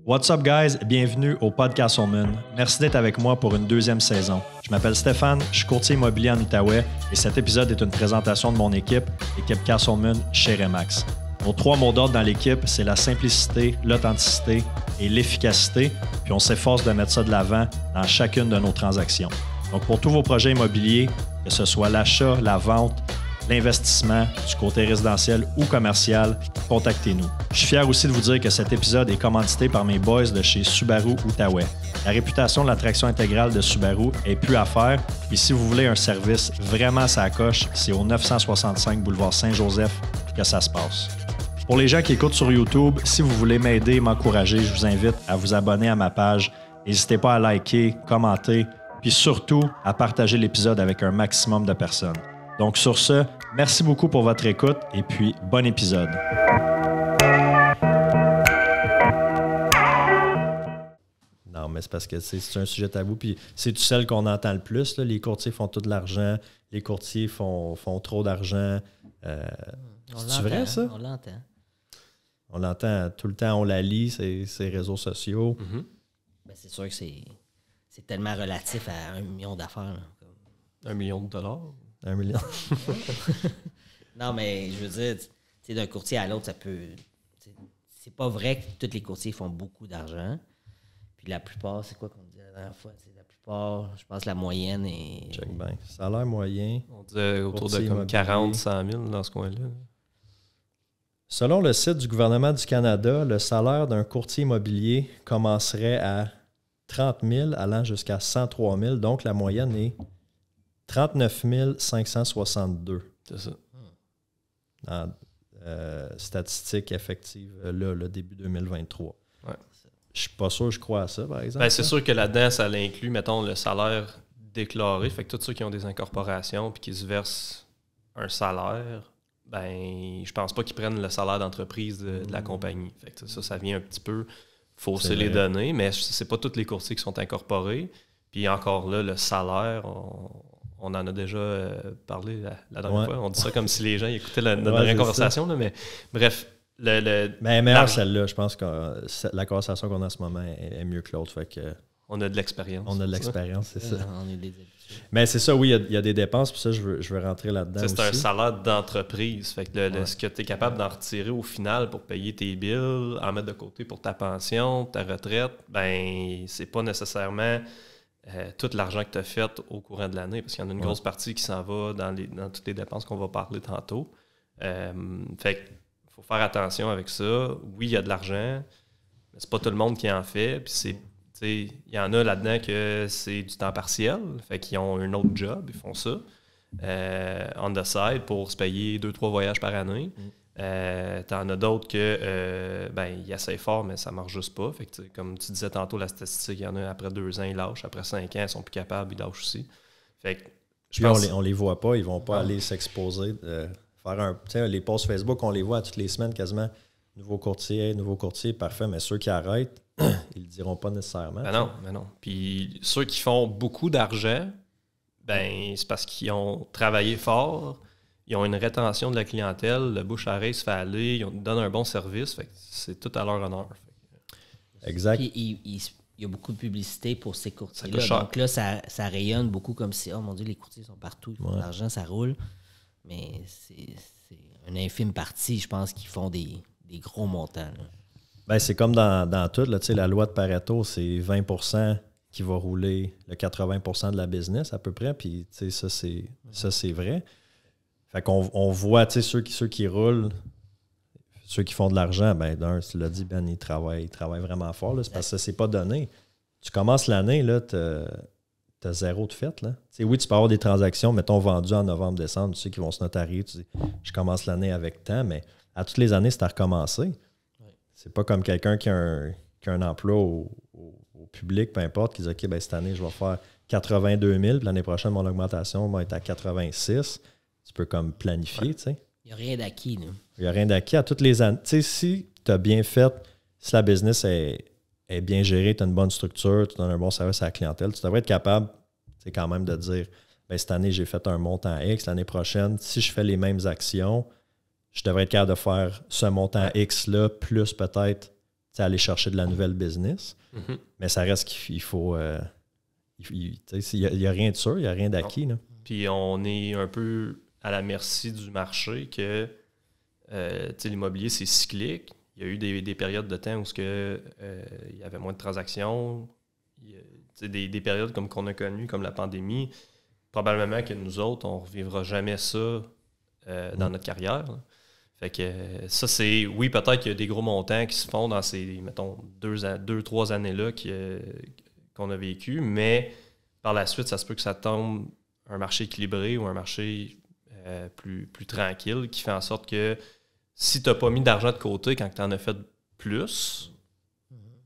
What's up guys, bienvenue au Podcast Castleman. Merci d'être avec moi pour une deuxième saison. Je m'appelle Stéphane, je suis courtier immobilier en Outaouais et cet épisode est une présentation de mon équipe Castleman chez Remax. Nos 3 mots d'ordre dans l'équipe, c'est la simplicité, l'authenticité et l'efficacité, puis on s'efforce de mettre ça de l'avant dans chacune de nos transactions. Donc pour tous vos projets immobiliers, que ce soit l'achat, la vente, l'investissement, du côté résidentiel ou commercial, contactez-nous. Je suis fier aussi de vous dire que cet épisode est commandité par mes boys de chez Subaru Outaouais. La réputation de la traction intégrale de Subaru est plus à faire. Puis si vous voulez un service vraiment sa coche, c'est au 965 boulevard Saint-Joseph que ça se passe. Pour les gens qui écoutent sur YouTube, si vous voulez m'aider et m'encourager, je vous invite à vous abonner à ma page. N'hésitez pas à liker, commenter, puis surtout à partager l'épisode avec un maximum de personnes. Donc sur ce, merci beaucoup pour votre écoute et puis bon épisode. Non, mais c'est parce que c'est un sujet tabou, puis c'est celle qu'on entend le plus. Là. Les courtiers font tout de l'argent, les courtiers font trop d'argent. C'est vrai, ça? On l'entend. On l'entend tout le temps, on la lit, ces réseaux sociaux. Mm-hmm. Ben, c'est sûr que c'est tellement relatif à 1 million d'affaires. Là. $1 million? 1 million. Non, mais je veux dire, d'un courtier à l'autre, ça peut... C'est pas vrai que tous les courtiers font beaucoup d'argent. Puis la plupart, c'est quoi qu'on disait la dernière fois? La plupart, je pense la moyenne est... Check bien. Salaire moyen. On disait autour de comme 40 100 000 dans ce coin-là. Selon le site du gouvernement du Canada, le salaire d'un courtier immobilier commencerait à 30 000 allant jusqu'à 103 000. Donc, la moyenne est 39 562. C'est ça. En statistiques effectives, là, le début 2023. Ouais. Je suis pas sûr, je crois à ça, par exemple. Ben, c'est sûr que là-dedans, ça inclut, mettons, le salaire déclaré. Fait que tous ceux qui ont des incorporations puis qui se versent un salaire, ben, je pense pas qu'ils prennent le salaire d'entreprise de la compagnie. Fait que ça vient un petit peu fausser les données, mais c'est pas tous les courtiers qui sont incorporés. Puis encore là, le salaire, on en a déjà parlé la dernière fois. On dit ça comme si les gens écoutaient notre dernière conversation, là, mais bref. Mais meilleure celle-là, je pense que la conversation qu'on a en ce moment est mieux que l'autre. Fait que on a de l'expérience. On a de l'expérience, c'est ça. On est des habitués. Mais c'est ça, oui, il y a des dépenses, puis ça, je veux rentrer là-dedans aussi. C'est un salaire d'entreprise. Fait que ce que tu es capable d'en retirer au final pour payer tes bills, en mettre de côté pour ta pension, ta retraite, ben c'est pas nécessairement tout l'argent que tu as fait au courant de l'année, parce qu'il y en a une grosse partie qui s'en va dans toutes les dépenses qu'on va parler tantôt. Fait que faut faire attention avec ça. Oui, il y a de l'argent, mais c'est pas tout le monde qui en fait. Puis il y en a là-dedans que c'est du temps partiel, fait qu'ils ont un autre job, ils font ça on the side pour se payer 2-3 voyages par année. T'en as d'autres que ils essayent fort, mais ça marche juste pas. Fait que, comme tu disais tantôt, la statistique, il y en a après 2 ans, ils lâchent. Après 5 ans, ils sont plus capables, ils lâchent aussi. Fait que, on les voit pas, ils vont pas aller s'exposer. Les posts Facebook, on les voit toutes les semaines quasiment. Nouveau courtier, parfait, mais ceux qui arrêtent, ils le diront pas nécessairement. Ben non. Puis ceux qui font beaucoup d'argent, c'est parce qu'ils ont travaillé fort, ils ont une rétention de la clientèle, le bouche-à-oreille se fait aller, ils donnent un bon service, fait que c'est tout à leur honneur. Exact. Puis il y a beaucoup de publicité pour ces courtiers-là. Donc là, ça rayonne beaucoup comme si, oh mon Dieu, les courtiers sont partout, ils font de l'argent, ça roule. Mais c'est une infime partie, je pense, qui font des gros montants. C'est comme dans tout, là, la loi de Pareto, c'est 20% qui va rouler le 80% de la business à peu près, puis ça c'est vrai. Fait qu'on voit ceux qui roulent, ceux qui font de l'argent, d'un, tu l'as dit, Ben, ils travaillent vraiment fort, là, c'est parce que c'est pas donné. Tu commences l'année, là, t'as 0 de fait, là. Oui, tu peux avoir des transactions, mettons, vendues en novembre, décembre, tu sais, qui vont se notarier, tu dis, je commence l'année avec tant, mais à toutes les années, c'est à recommencer. C'est pas comme quelqu'un qui a un emploi au public, peu importe, qui dit, OK, cette année, je vais faire 82 000, puis l'année prochaine, mon augmentation va être à 86. Tu peux comme planifier, tu sais. Il n'y a rien d'acquis, là. Il n'y a rien d'acquis à toutes les années. Tu sais, si tu as bien fait, si la business est bien gérée, tu as une bonne structure, tu donnes un bon service à la clientèle, tu devrais être capable, quand même, de dire, cette année, j'ai fait un montant X, l'année prochaine, si je fais les mêmes actions, je devrais être capable de faire ce montant X-là, plus peut-être aller chercher de la nouvelle business. Mais ça reste qu'il faut... il n'y a rien de sûr, il n'y a rien d'acquis. Là. Puis on est un peu à la merci du marché que l'immobilier, c'est cyclique. Il y a eu des périodes de temps où il y avait moins de transactions. Des périodes comme qu'on a connues, comme la pandémie. Probablement que nous autres, on ne revivra jamais ça dans notre carrière. Là. Fait que ça, c'est... Oui, peut-être qu'il y a des gros montants qui se font dans ces, mettons, 2-3 années-là qu'on a vécu, mais par la suite, ça se peut que ça tombe un marché équilibré ou un marché plus tranquille qui fait en sorte que si tu n'as pas mis d'argent de côté quand tu en as fait plus,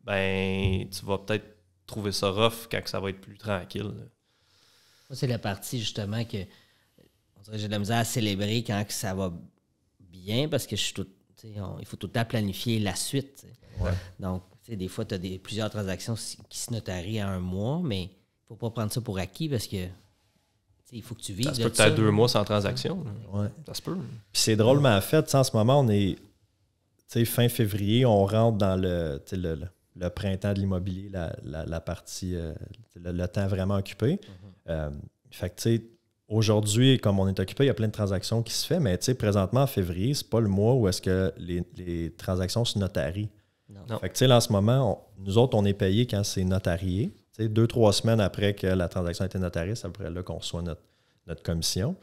ben tu vas peut-être trouver ça rough quand ça va être plus tranquille. Là. Moi, c'est la partie, justement, que on dirait que j'ai de la misère à célébrer quand que ça va bien, parce que il faut tout le temps planifier la suite. Ouais. Donc, des fois, tu as plusieurs transactions qui se notarient à 1 mois, mais il ne faut pas prendre ça pour acquis parce que il faut que tu vives. Ça se peut que tu as 2 mois sans transaction. Ouais. Ça se peut. Puis c'est drôlement fait. En ce moment, on est fin février, on rentre dans le printemps de l'immobilier, la partie, le temps vraiment occupé. Fait que, aujourd'hui, comme on est occupé, il y a plein de transactions qui se font, mais présentement, en février, c'est pas le mois où est-ce que les transactions se notarient. Non. Fait que, là, en ce moment, nous autres, on est payé quand c'est notarié. 2-3 semaines après que la transaction a été notariée, c'est à peu près là qu'on reçoit notre commission.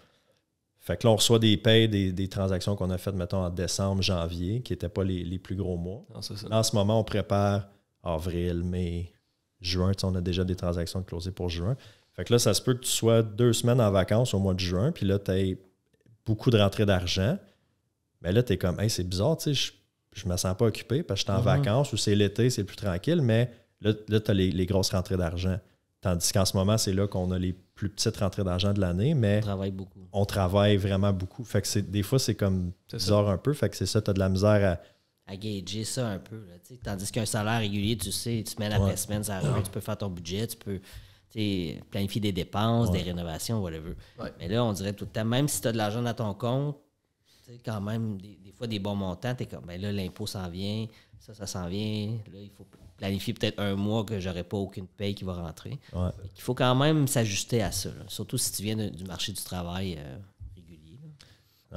Fait que là, on reçoit des payes des transactions qu'on a faites, mettons, en décembre, janvier, qui n'étaient pas les plus gros mois. Non, c'est ça. Là, en ce moment, on prépare avril, mai, juin. On a déjà des transactions closées pour juin. Fait que là, ça se peut que tu sois 2 semaines en vacances au mois de juin, puis là, tu as beaucoup de rentrées d'argent. Mais là, tu es comme, hey, c'est bizarre, je me sens pas occupé parce que je suis en vacances ou c'est l'été, c'est plus tranquille, mais là tu as les grosses rentrées d'argent. Tandis qu'en ce moment, c'est là qu'on a les plus petites rentrées d'argent de l'année, mais on travaille beaucoup. On travaille vraiment beaucoup. Fait que des fois, c'est comme bizarre un peu. Fait que c'est ça, tu as de la misère à gager ça un peu. Là, tandis qu'un salaire régulier, tu sais, semaine après semaine, ça rentre, tu peux faire ton budget, tu peux planifier des dépenses, des rénovations, whatever. Ouais. Mais là, on dirait tout le temps, même si tu as de l'argent dans ton compte, quand même, des fois, des bons montants, tu es comme, ben là, l'impôt s'en vient, ça s'en vient. Là, il faut planifier peut-être 1 mois que j'aurai pas aucune paye qui va rentrer. Ouais. Il faut quand même s'ajuster à ça, là. Surtout si tu viens du marché du travail régulier.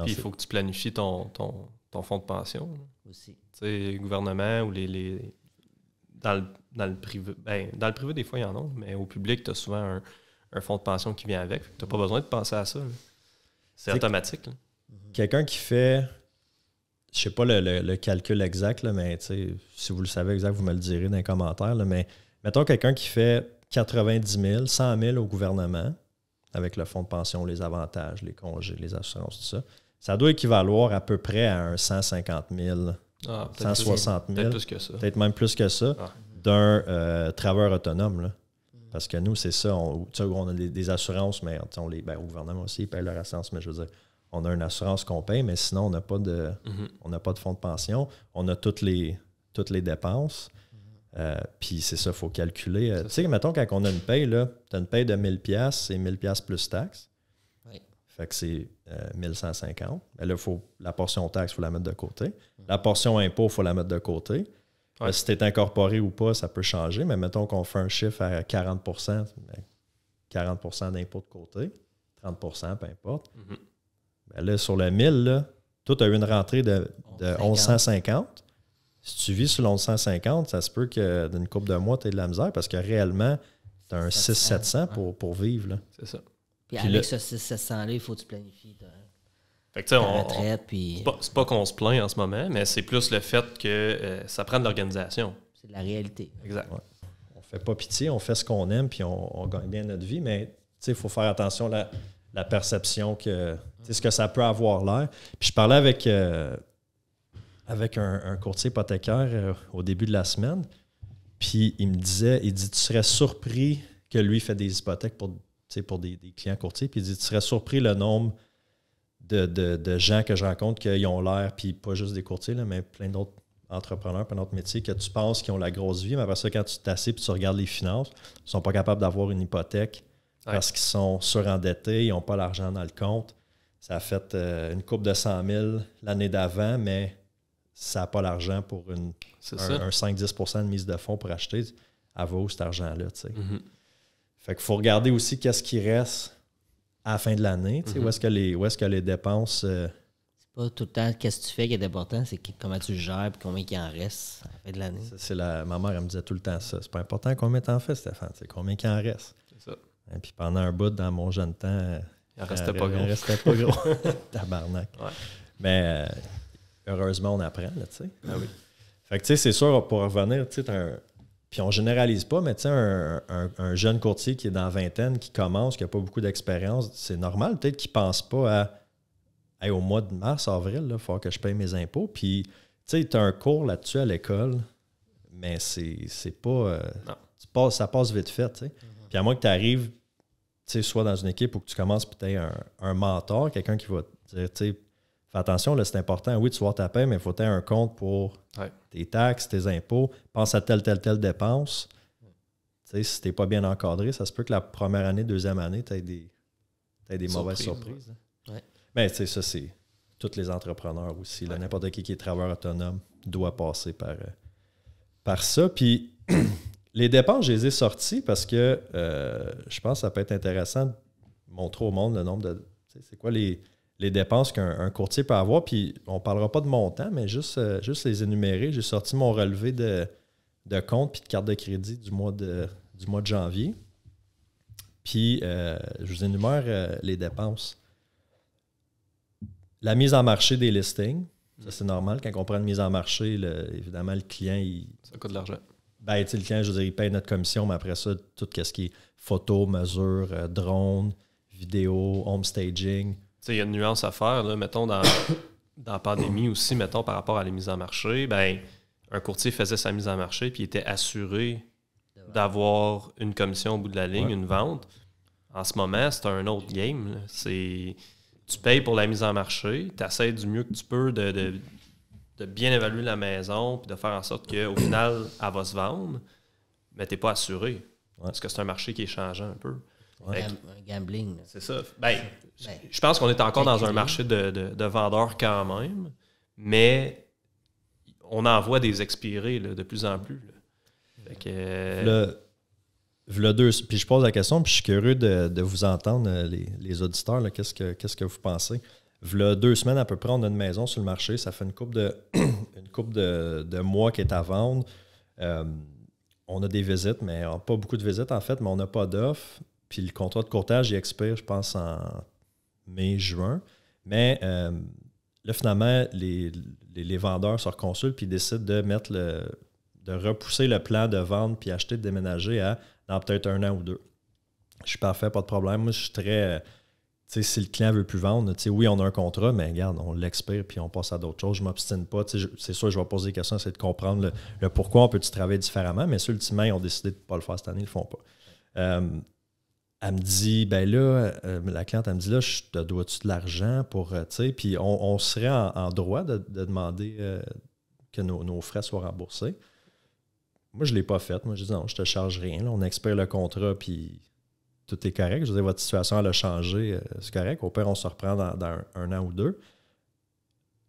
Puis il faut que tu planifies ton fonds de pension. Là. Aussi. Tu sais, le gouvernement ou dans le privé. Ben, dans le privé, des fois, il y en a, mais au public, tu as souvent un fonds de pension qui vient avec. Tu n'as pas besoin de penser à ça. Là. C'est automatique. Là. Quelqu'un qui fait, je sais pas le calcul exact, là, mais si vous le savez exact, vous me le direz dans les commentaires, là, mais mettons quelqu'un qui fait 90 000, 100 000 au gouvernement, avec le fonds de pension, les avantages, les congés, les assurances, tout ça, ça doit équivaloir à peu près à un 150 000, 160 000, peut-être plus que ça. Peut-être même plus que ça, d'un travailleur autonome. Là. Parce que nous, c'est ça, on a des assurances, mais au gouvernement aussi, ils payent leur assurance, mais je veux dire, on a une assurance qu'on paye, mais sinon, on n'a pas de fonds de pension. On a toutes les dépenses. Puis c'est ça, il faut calculer. Tu sais, mettons, quand on a une paye, tu as une paye de 1 000$, c'est 1 000$ plus taxes. Oui. Fait que c'est 1 150. Mais là, la portion taxe, il faut la mettre de côté. La portion impôt, il faut la mettre de côté. Ouais. Là, si tu es incorporé ou pas, ça peut changer. Mais mettons qu'on fait un chiffre à 40%, 40% d'impôt de côté, 30%, peu importe. Ben là, sur le 1000, là, toi, tu as eu une rentrée de 1150. Si tu vis sur le 1150, ça se peut que d'une couple de mois, tu aies de la misère parce que réellement, tu as un 600-700 pour vivre. Là. C'est ça. Puis avec ce 600-700-là, il faut que tu planifies fait que, ta retraite. Puis... C'est pas qu'on se plaint en ce moment, mais c'est plus le fait que ça prend de l'organisation. C'est de la réalité. Exact. Ouais. On fait pas pitié, on fait ce qu'on aime puis on gagne bien notre vie, mais il faut faire attention à la perception que ce que ça peut avoir l'air. Puis je parlais avec un courtier hypothécaire au début de la semaine, puis il dit, tu serais surpris que lui fait des hypothèques pour des clients courtiers, puis il dit, tu serais surpris le nombre de gens que je rencontre qui ont l'air, puis pas juste des courtiers, là, mais plein d'autres entrepreneurs, plein d'autres métiers que tu penses qui ont la grosse vie, mais après ça, quand tu t'assieds et tu regardes les finances, ils ne sont pas capables d'avoir une hypothèque parce qu'ils sont surendettés, ils n'ont pas l'argent dans le compte. Ça a fait une coupe de 100 000 l'année d'avant, mais ça n'a pas l'argent pour un 5-10% de mise de fonds pour acheter, elle vaut cet argent-là. Fait qu'il faut regarder aussi qu'est-ce qui reste à la fin de l'année. Où est-ce que les dépenses... C'est pas tout le temps qu'est-ce que tu fais qui est important, c'est comment tu le gères et combien il en reste à la fin de l'année. Ma mère, elle me disait tout le temps ça. C'est pas important combien t'en fais, Stéphane, c'est combien il en reste. C'est ça. Et puis pendant un bout, dans mon jeune temps... Il restait pas gros. Il restait pas gros. Tabarnak. Ouais. Mais heureusement, on apprend, là, tu sais. Ah oui. Fait que, tu sais, c'est sûr, pour revenir, tu sais, puis on généralise pas, mais tu sais, un jeune courtier qui est dans la vingtaine, qui commence, qui n'a pas beaucoup d'expérience, c'est normal, peut-être qu'il pense pas à hey, au mois de mars, avril, il va falloir que je paye mes impôts. Puis, tu sais, tu as un cours là-dessus à l'école, mais c'est pas... ça passe vite fait, tu sais. Puis à moins que tu arrives, tu sais, soit dans une équipe où tu commences peut-être un mentor, quelqu'un qui va te dire, tu sais, fais attention, là, c'est important. Oui, tu vas ta paie, mais il faut que tu aies un compte pour tes taxes, tes impôts. Pense à telle dépense. Tu sais, si tu n'es pas bien encadré, ça se peut que la première année, deuxième année, tu aies des mauvaises surprises. Ouais. Mais tu sais, ça, c'est tous les entrepreneurs aussi. Là, n'importe qui est travailleur autonome doit passer par ça. Puis les dépenses, je les ai sorties parce que je pense que ça peut être intéressant de montrer au monde le nombre de... C'est quoi les dépenses qu'un courtier peut avoir. Puis on ne parlera pas de montant, mais juste les énumérer. J'ai sorti mon relevé de compte puis de carte de crédit du mois de janvier. Puis je vous énumère les dépenses. La mise en marché des listings, ça c'est normal. Quand on prend une mise en marché, évidemment, le client, ça coûte de l'argent. Ben, le client, je veux dire, il paye notre commission, mais après ça, tout ce qui est photo, mesure, drone, vidéo, home staging. Il y a une nuance à faire, là, mettons, dans la pandémie aussi, mettons, par rapport à la mise en marché, ben, un courtier faisait sa mise en marché puis il était assuré d'avoir une commission au bout de la ligne, une vente. En ce moment, c'est un autre game. Là. Tu payes pour la mise en marché, tu essaies du mieux que tu peux de bien évaluer la maison puis de faire en sorte qu'au final, elle va se vendre, mais tu n'es pas assuré. Parce que c'est un marché qui est changeant un peu. Un gambling. Là. C'est ça. Je pense qu'on est encore dans un marché de vendeurs quand même, mais on en voit des expirés là, de plus en plus. Là. Fait que, puis je pose la question, puis je suis curieux de vous entendre, les auditeurs, là, qu'est-ce que vous pensez? V'là 2 semaines à peu près, on a une maison sur le marché, ça fait une couple de mois qu'elle est à vendre. On a des visites, mais pas beaucoup de visites en fait, mais on n'a pas d'offre. Puis le contrat de courtage, il expire, je pense, en mai-juin. Mais là, finalement, les vendeurs se reconsultent puis décident de repousser le plan de vente puis acheter, de déménager dans peut-être 1 an ou 2. Je suis parfait, pas de problème. Moi, je suis très... Tu sais, si le client ne veut plus vendre, tu sais, oui, on a un contrat, mais regarde, on l'expire puis on passe à d'autres choses. Je ne m'obstine pas. Tu sais, c'est sûr, je vais poser des questions, essayer de comprendre le pourquoi on peut-tu travailler différemment, mais ceux, ultimement, ils ont décidé de ne pas le faire cette année, ils ne le font pas. Elle me dit, ben là, la cliente, elle me dit, là, je te dois-tu de l'argent pour, tu sais, puis on serait en droit de demander que nos frais soient remboursés. Moi, je ne l'ai pas fait. Moi, je dis, non, je te charge rien. Là, on expire le contrat, puis tout est correct. Je veux dire, votre situation, elle a changé, c'est correct. Au pire, on se reprend dans 1 an ou 2.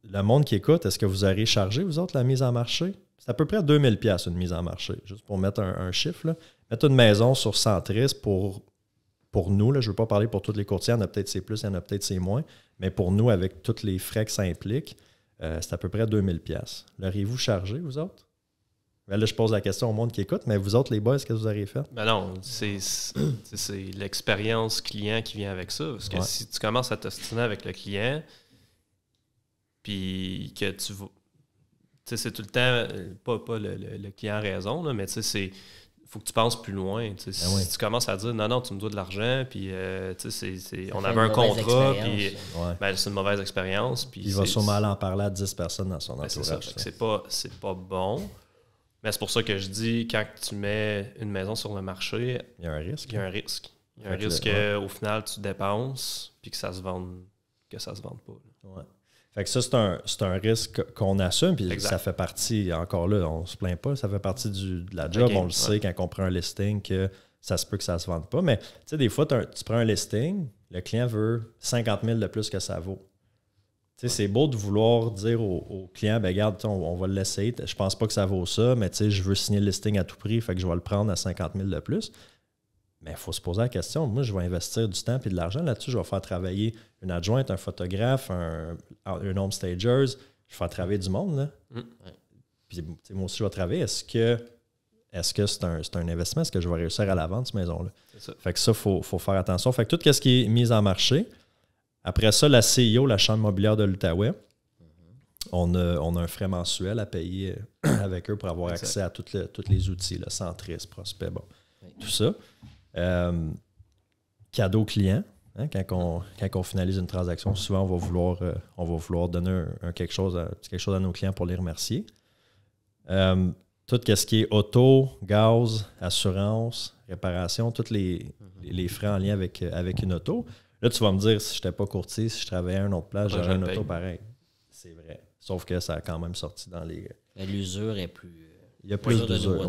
Le monde qui écoute, est-ce que vous aurez chargé, vous autres, la mise en marché? C'est à peu près 2000 $ une mise en marché, juste pour mettre un chiffre. Là. Mettre une maison sur Centris pour nous, là, je ne veux pas parler pour tous les courtiers, il y en a peut-être c'est plus, il y en a peut-être c'est moins, mais pour nous, avec tous les frais que ça implique, c'est à peu près 2000 $. L'auriez-vous chargé, vous autres? Ben là, je pose la question au monde qui écoute, mais vous autres, les boys, qu'est-ce que vous auriez fait? Ben non, c'est l'expérience client qui vient avec ça. Parce que si tu commences à t'ostiner avec le client, puis que tu vas... Tu sais, c'est tout le temps, pas le client a raison, là, mais tu sais, c'est... faut que tu penses plus loin. Si tu commences à dire non, tu me dois de l'argent, puis on avait un contrat, puis c'est une mauvaise expérience. Puis il va sûrement aller en parler à 10 personnes dans son entourage. C'est pas bon. Mais c'est pour ça que je dis, quand tu mets une maison sur le marché, il y a un risque. Il y a un risque. Il y a un risque qu'au final, tu dépenses, puis que ça se vende pas. Ouais. Fait que ça, c'est un risque qu'on assume, puis ça fait partie, encore là, on se plaint pas, ça fait partie de la job, on le sait quand on prend un listing que ça se peut que ça se vende pas, mais tu sais, des fois, tu prends un listing, le client veut 50 000 de plus que ça vaut. C'est beau de vouloir dire au client, ben regarde, on va le laisser. Je pense pas que ça vaut ça, mais je veux signer le listing à tout prix, fait que je vais le prendre à 50 000 de plus. Mais il faut se poser la question. Moi, je vais investir du temps et de l'argent là-dessus. Je vais faire travailler une adjointe, un photographe, un homestager. Je vais faire travailler du monde. Là. Puis moi aussi, je vais travailler. Est-ce que c'est un investissement? Est-ce que je vais réussir à la vendre, cette maison-là? Fait que ça, il faut faire attention. Fait que tout ce qui est mis en marché. Après ça, la CIO, la Chambre immobilière de l'Outaouais, on a un frais mensuel à payer avec eux pour avoir accès à tous les outils, le Centris, Prospect, tout ça. Cadeau client. Hein, quand on finalise une transaction, souvent, on va vouloir donner quelque chose à nos clients pour les remercier. Tout ce qui est auto, gaz, assurance, réparation, tous les frais en lien avec une auto. Là, tu vas me dire, si je n'étais pas courtier, si je travaillais à une autre place, j'aurais une auto pareil. C'est vrai. Sauf que ça a quand même sorti dans les... Mais l'usure est plus... Il y a plus d'usure.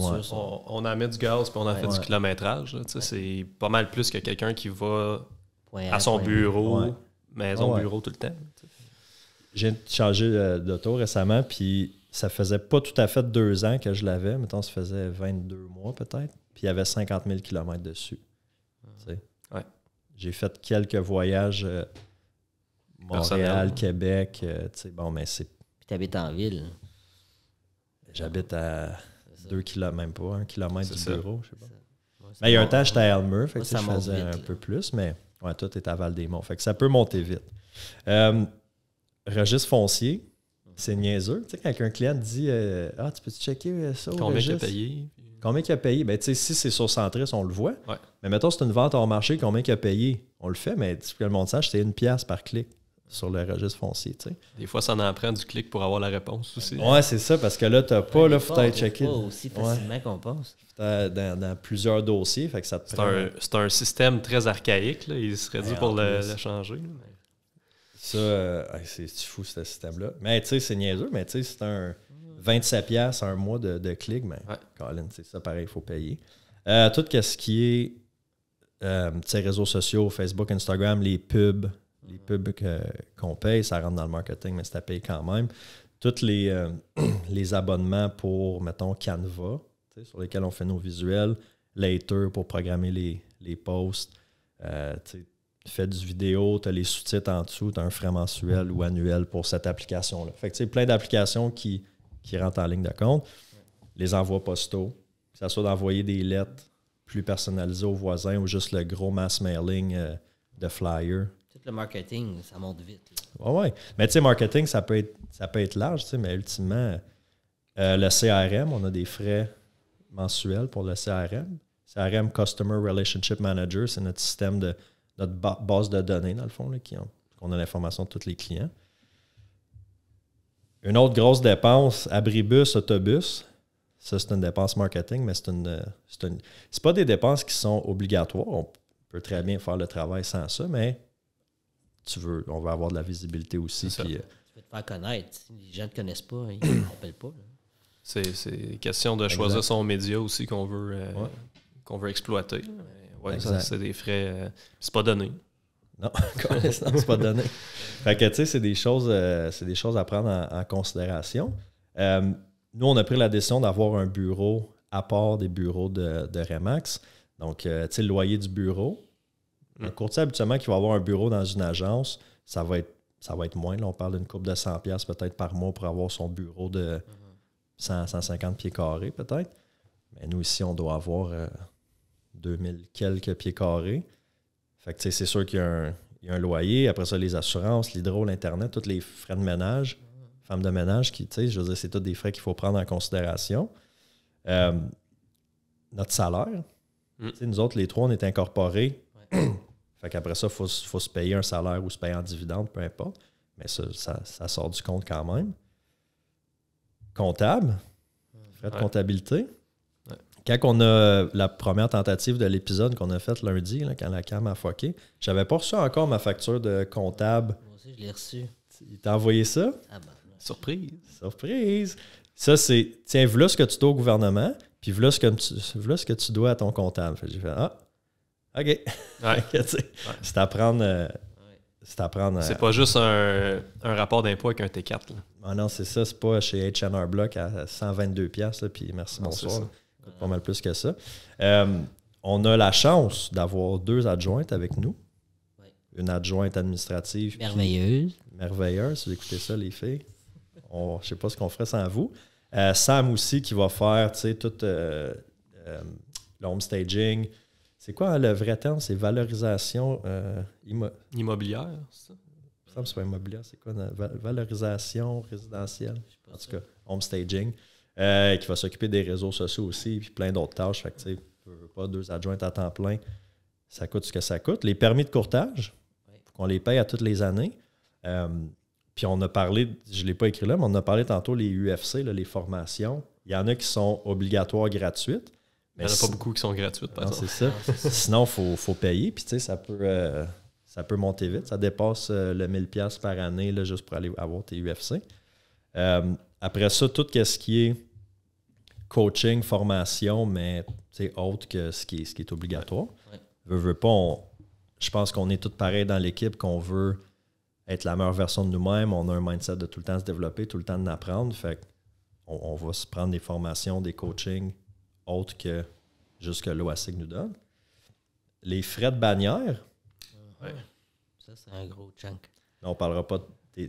On en met du gaz puis on en fait du kilométrage. C'est pas mal plus que quelqu'un qui va à son bureau, bureau tout le temps. J'ai changé d'auto récemment, puis ça faisait pas tout à fait 2 ans que je l'avais. Mettons, ça faisait 22 mois peut-être. Puis il y avait 50 000 km dessus. J'ai fait quelques voyages Montréal, Québec. Mais c'est... Puis tu habites en ville. J'habite à 2 km, même pas, 1 kilomètre du bureau, je sais pas. Mais il y a un temps, j'étais à Elmer, fait que je faisais un peu plus, mais tout est à Val-des-Monts. Fait que ça peut monter vite. Registre foncier, c'est niaiseux. Tu sais, quand un client te dit tu peux-tu checker ça au Combien registre? il a payé? Combien il a payé? Ben, tu sais, si c'est sur Centris, on le voit. Ouais. Mais mettons, c'est une vente hors marché, combien il a payé? On le fait, mais que le montage, c'est 1$ par clic sur le registre foncier. Tu sais. Des fois, ça en prend du clic pour avoir la réponse aussi. Ouais, c'est ça, parce que là, tu n'as pas, il faut aller checker. Pas aussi facilement qu'on pense. Dans plusieurs dossiers, fait que ça te prend... C'est un système très archaïque, là. Il serait dû pour le changer. Ça, c'est fou, ce système-là. Mais tu sais, c'est niaiseux, mais tu sais, c'est un 27$ un mois de clic, mais Colin, c'est ça, pareil, il faut payer. Tout ce qui est réseaux sociaux, Facebook, Instagram, les pubs qu'on paye, ça rentre dans le marketing, mais ça paye quand même. Tous les abonnements pour, mettons, Canva, sur lesquels on fait nos visuels, Later pour programmer les posts, tu fais du vidéo, tu as les sous-titres en dessous, tu as un frais mensuel ou annuel pour cette application-là. Fait que tu sais, plein d'applications qui rentrent en ligne de compte. Les envois postaux, que ce soit d'envoyer des lettres plus personnalisées aux voisins ou juste le gros mass mailing de flyers. Tout le marketing, ça monte vite. Oui. Mais tu sais, marketing, ça peut être large, mais ultimement, le CRM, on a des frais mensuels pour le CRM. CRM, Customer Relationship Manager, c'est notre système de notre base de données, dans le fond, là, qu'on a l'information de tous les clients. Une autre grosse dépense, abribus, autobus. Ça, c'est une dépense marketing, mais c'est pas des dépenses qui sont obligatoires. On peut très bien faire le travail sans ça, mais on veut avoir de la visibilité aussi. Puis, tu peux te faire connaître. Si les gens ne te connaissent pas, ils ne t'appellent pas. Là. C'est question de choisir son média aussi qu'on veut exploiter. Ouais, ça, c'est des frais. C'est pas donné. Non, c'est pas donné. Fait que, tu sais, c'est des choses à prendre en considération. Nous, on a pris la décision d'avoir un bureau à part des bureaux de Remax. Donc, tu sais, le loyer du bureau. Un courtier, habituellement, qui va avoir un bureau dans une agence, ça va être moins. Là, on parle d'une coupe de 100$ peut-être par mois pour avoir son bureau de 150 pieds carrés, peut-être. Mais nous, ici, on doit avoir 2000 quelques pieds carrés. Fait que, tu sais, c'est sûr qu'il y a un loyer. Après ça, les assurances, l'hydro, l'Internet, tous les frais de ménage, femmes de ménage, qui, tu sais, je veux dire, c'est tous des frais qu'il faut prendre en considération. Notre salaire, tu sais, nous autres, les trois, on est incorporés. Fait qu'après ça, il faut se payer un salaire ou se payer en dividende, peu importe. Mais ça sort du compte quand même. Comptable, frais de comptabilité. Ouais. Quand on a la première tentative de l'épisode qu'on a faite lundi, là, quand la cam a fucké, j'avais pas reçu encore ma facture de comptable. Moi aussi, je l'ai reçu. Il t'a envoyé ça? Ah ben, Surprise. Surprise! Ça, c'est, tiens, voilà ce que tu dois au gouvernement, puis voilà ce que tu dois à ton comptable. Fait que j'ai fait, OK. Ouais. C'est à prendre c'est à prendre. C'est pas juste un rapport d'impôt avec un T4. Là. Ah non, c'est ça. C'est pas chez H&R Block à 122$, puis merci, bonsoir. Ça coûte pas mal plus que ça. On a la chance d'avoir 2 adjointes avec nous. Oui. Une adjointe administrative. Merveilleuse. Vous écoutez ça, les filles. Je ne sais pas ce qu'on ferait sans vous. Sam aussi qui va faire tout le homestaging. C'est quoi le vrai terme? C'est valorisation immobilière, c'est ça? Ça me semble pas immobilière. C'est quoi? Valorisation résidentielle. En tout cas, homestaging. Qui va s'occuper des réseaux sociaux aussi, puis plein d'autres tâches. Fait que, tu sais, pas 2 adjointes à temps plein. Ça coûte ce que ça coûte. Les permis de courtage, il faut qu'on les paye à toutes les années. Puis on a parlé, je ne l'ai pas écrit là, mais on a parlé tantôt les UFC, là, les formations. Il y en a qui sont obligatoires gratuites. Il n'y en a pas beaucoup qui sont gratuites, par exemple. C'est ça. Sinon, il faut payer. Puis tu sais, ça peut monter vite. Ça dépasse le 1000$ par année là, juste pour aller avoir tes UFC. Après ça, tout ce qui est coaching, formation, mais autre que ce qui est obligatoire. Veut pas, je pense qu'on est tous pareils dans l'équipe, qu'on veut être la meilleure version de nous-mêmes. On a un mindset de tout le temps se développer, tout le temps d'apprendre. Fait on va se prendre des formations, des coachings autres que juste que l'OASIG nous donne. Les frais de bannière. Ça, c'est un gros chunk. On ne parlera pas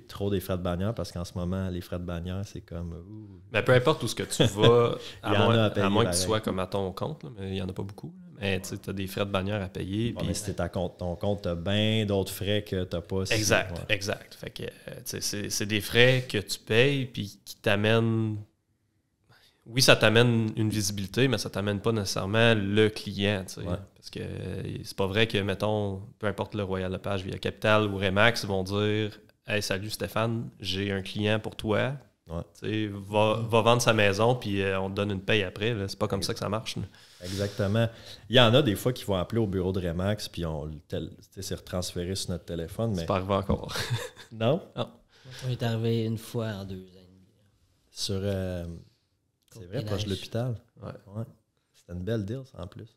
trop des frais de bannière parce qu'en ce moment, les frais de bannière, c'est comme... Mais peu importe où ce que tu vas, à moins que tu sois comme à ton compte, là, mais il n'y en a pas beaucoup. Là. Mais tu as des frais de bannière à payer. Mais si tu es à ton compte, tu as bien d'autres frais que tu n'as pas. Exact. Fait que c'est des frais que tu payes puis qui t'amènent... Oui, ça t'amène une visibilité, mais ça t'amène pas nécessairement le client. Parce que c'est pas vrai que, mettons, peu importe le Royal Lepage via Capital ou Remax, ils vont dire « Hey, salut Stéphane, j'ai un client pour toi. Va vendre sa maison, puis on te donne une paye après. » C'est pas comme ça que ça marche. Là. Exactement. Il y en a des fois qui vont appeler au bureau de Remax, puis c'est retransféré sur notre téléphone. Mais... C'est pas arrivé encore. Non? Non. On est arrivé une fois en 2 ans. Sur... c'est vrai, proche de l'hôpital. Ouais. C'était une belle deal, ça, en plus.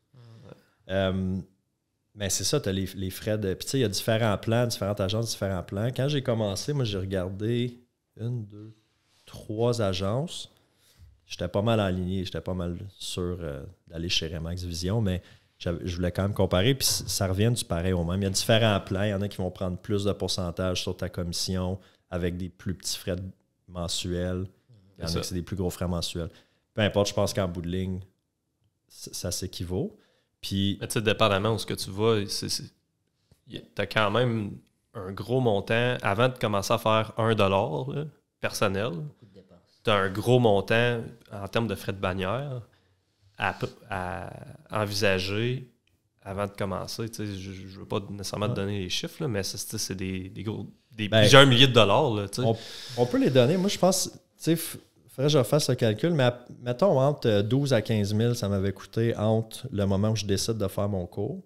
Mais c'est ça, tu as les frais de... Puis tu sais, il y a différents plans, différentes agences, différents plans. Quand j'ai commencé, moi, j'ai regardé 1, 2, 3 agences. J'étais pas mal aligné, j'étais pas mal sûr d'aller chez Remax Vision, mais je voulais quand même comparer, puis ça revient du pareil au même. Il y a différents plans, il y en a qui vont prendre plus de pourcentage sur ta commission avec des plus petits frais mensuels. Il y en a qui c'est des plus gros frais mensuels. Peu importe, je pense qu'en bout de ligne, ça s'équivaut. Puis, mais tu sais, dépendamment où ce que tu vas, tu as quand même un gros montant. Avant de commencer à faire $1 là, personnel, tu as un gros montant en termes de frais de bannière à envisager avant de commencer. Tu sais, je ne veux pas nécessairement te donner les chiffres, là, mais c'est des plusieurs milliers de dollars. Là, tu sais. On peut les donner. Moi, je pense... Il faudrait que je refasse le calcul, mais mettons, entre 12 à 15 000, ça m'avait coûté entre le moment où je décide de faire mon cours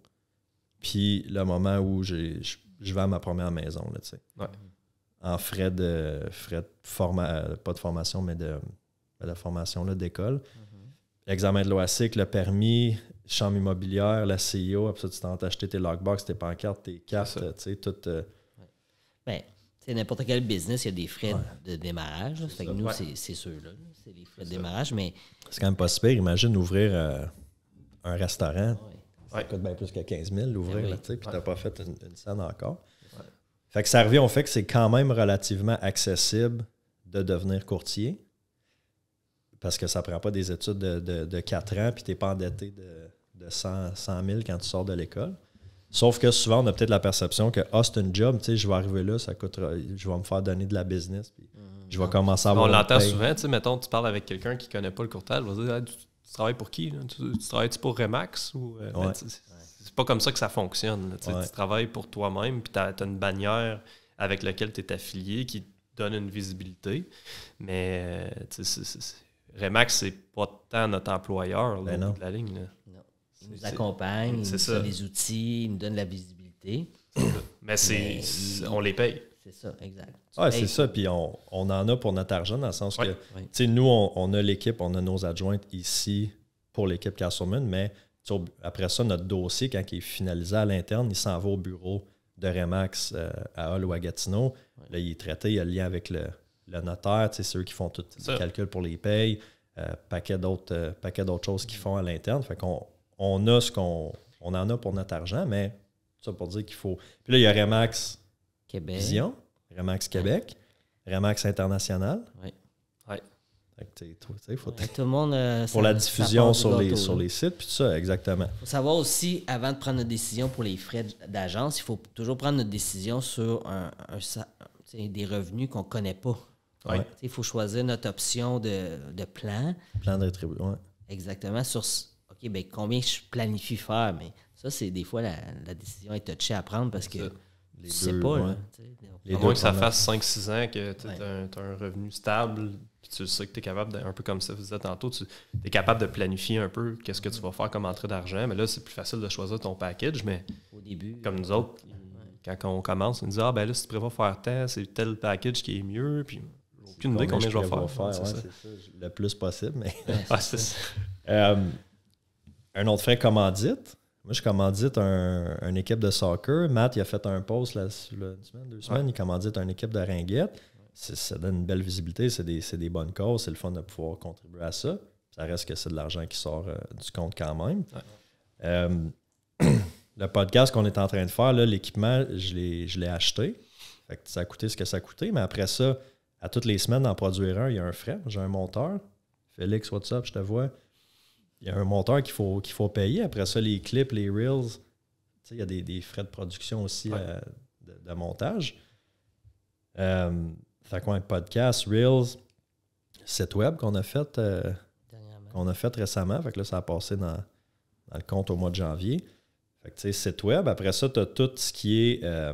puis le moment où je vais à ma première maison. Là, en frais de pas de formation, mais de formation là, d'école. L'examen de l'OASIC, le permis, chambre immobilière, la CIO, après ça, tu t'en as acheté tes lockbox, tes pancartes, tes cartes, tu sais, tout... n'importe quel business, il y a des frais de démarrage. Fait que nous, c'est ceux-là. C'est les frais de démarrage, mais... C'est quand même pas si pire. Imagine ouvrir un restaurant. Ça coûte bien plus que 15 000 l'ouvrir, puis tu n'as pas fait une scène encore. Fait que ça revient au fait que c'est quand même relativement accessible de devenir courtier parce que ça prend pas des études de 4 ans puis tu n'es pas endetté de 100 000 quand tu sors de l'école. Sauf que souvent, on a peut-être la perception que c'est un job, tu sais, je vais arriver là, ça coûtera, je vais me faire donner de la business, puis je vais commencer à avoir. On l'entend souvent, tu sais, mettons, tu parles avec quelqu'un qui ne connaît pas le courtage, il va dire tu travailles pour qui? Tu travailles-tu pour Remax? Ou, c'est pas comme ça que ça fonctionne. Tu travailles pour toi-même, puis tu as une bannière avec laquelle tu es affilié qui te donne une visibilité. Mais Remax, c'est pas tant notre employeur là, de la ligne. Là. Il nous accompagne, il nous donne des outils, il nous donne de la visibilité. Mais on les paye. C'est ça, exact. Oui, c'est ça. Puis on en a pour notre argent, dans le sens que nous, on a l'équipe, on a nos adjointes ici pour l'équipe Castleman, mais après ça, notre dossier, quand il est finalisé à l'interne, il s'en va au bureau de Remax à Hull ou à Gatineau. Là, il est traité, il y a le lien avec le notaire, c'est eux qui font tout le calcul pour les payes, paquet d'autres choses qu'ils font à l'interne. Fait qu'on a on en a pour notre argent, mais ça pour dire qu'il faut. Puis là, il y a Remax Québec. Vision, Remax Québec, Remax International. Oui. Faut tout le monde. pour la diffusion sur les sites, puis tout ça, exactement. Il faut savoir aussi, avant de prendre notre décision pour les frais d'agence, il faut toujours prendre notre décision sur des revenus qu'on ne connaît pas. Ouais. Il faut choisir notre option de plan. Plan de rétribution, ouais. Exactement. Sur OK, ben combien je planifie faire, mais ça, c'est des fois la décision est touchée à prendre parce que tu ne sais pas. Là, à moins que ça fasse 5-6 ans que tu as un revenu stable, puis tu sais que tu es capable, un peu comme ça vous disais tantôt, tu es capable de planifier un peu qu'est-ce que tu vas faire comme entrée d'argent. Mais là, c'est plus facile de choisir ton package. Mais au début, comme nous autres, quand on commence, on nous dit ben là, si tu préfères faire tant, c'est tel package qui est mieux. Puis j'ai aucune idée combien je vais faire. C'est ça. Le plus possible. Mais c'est ça. Un autre frais commandite. Moi, je commandite une équipe de soccer. Matt, il a fait un post là, une semaine, 2 semaines. Il commandite une équipe de ringuettes. Ça donne une belle visibilité. C'est des bonnes causes. C'est le fun de pouvoir contribuer à ça. Ça reste que c'est de l'argent qui sort du compte quand même. Le podcast qu'on est en train de faire, là, l'équipement, je l'ai acheté. Fait que ça a coûté ce que ça a coûté. Mais après ça, à toutes les semaines, d'en produire un, il y a un frais. J'ai un monteur. Félix, what's up? Je te vois. Il y a un monteur qu'il faut payer. Après ça, les clips, les reels, il y a des frais de production aussi de montage. Fait quoi, un podcast, reels, site web qu'on a fait récemment. Fait que là, ça a passé dans le compte au mois de janvier. Fait que tu sais, site web. Après ça, tu as tout ce qui est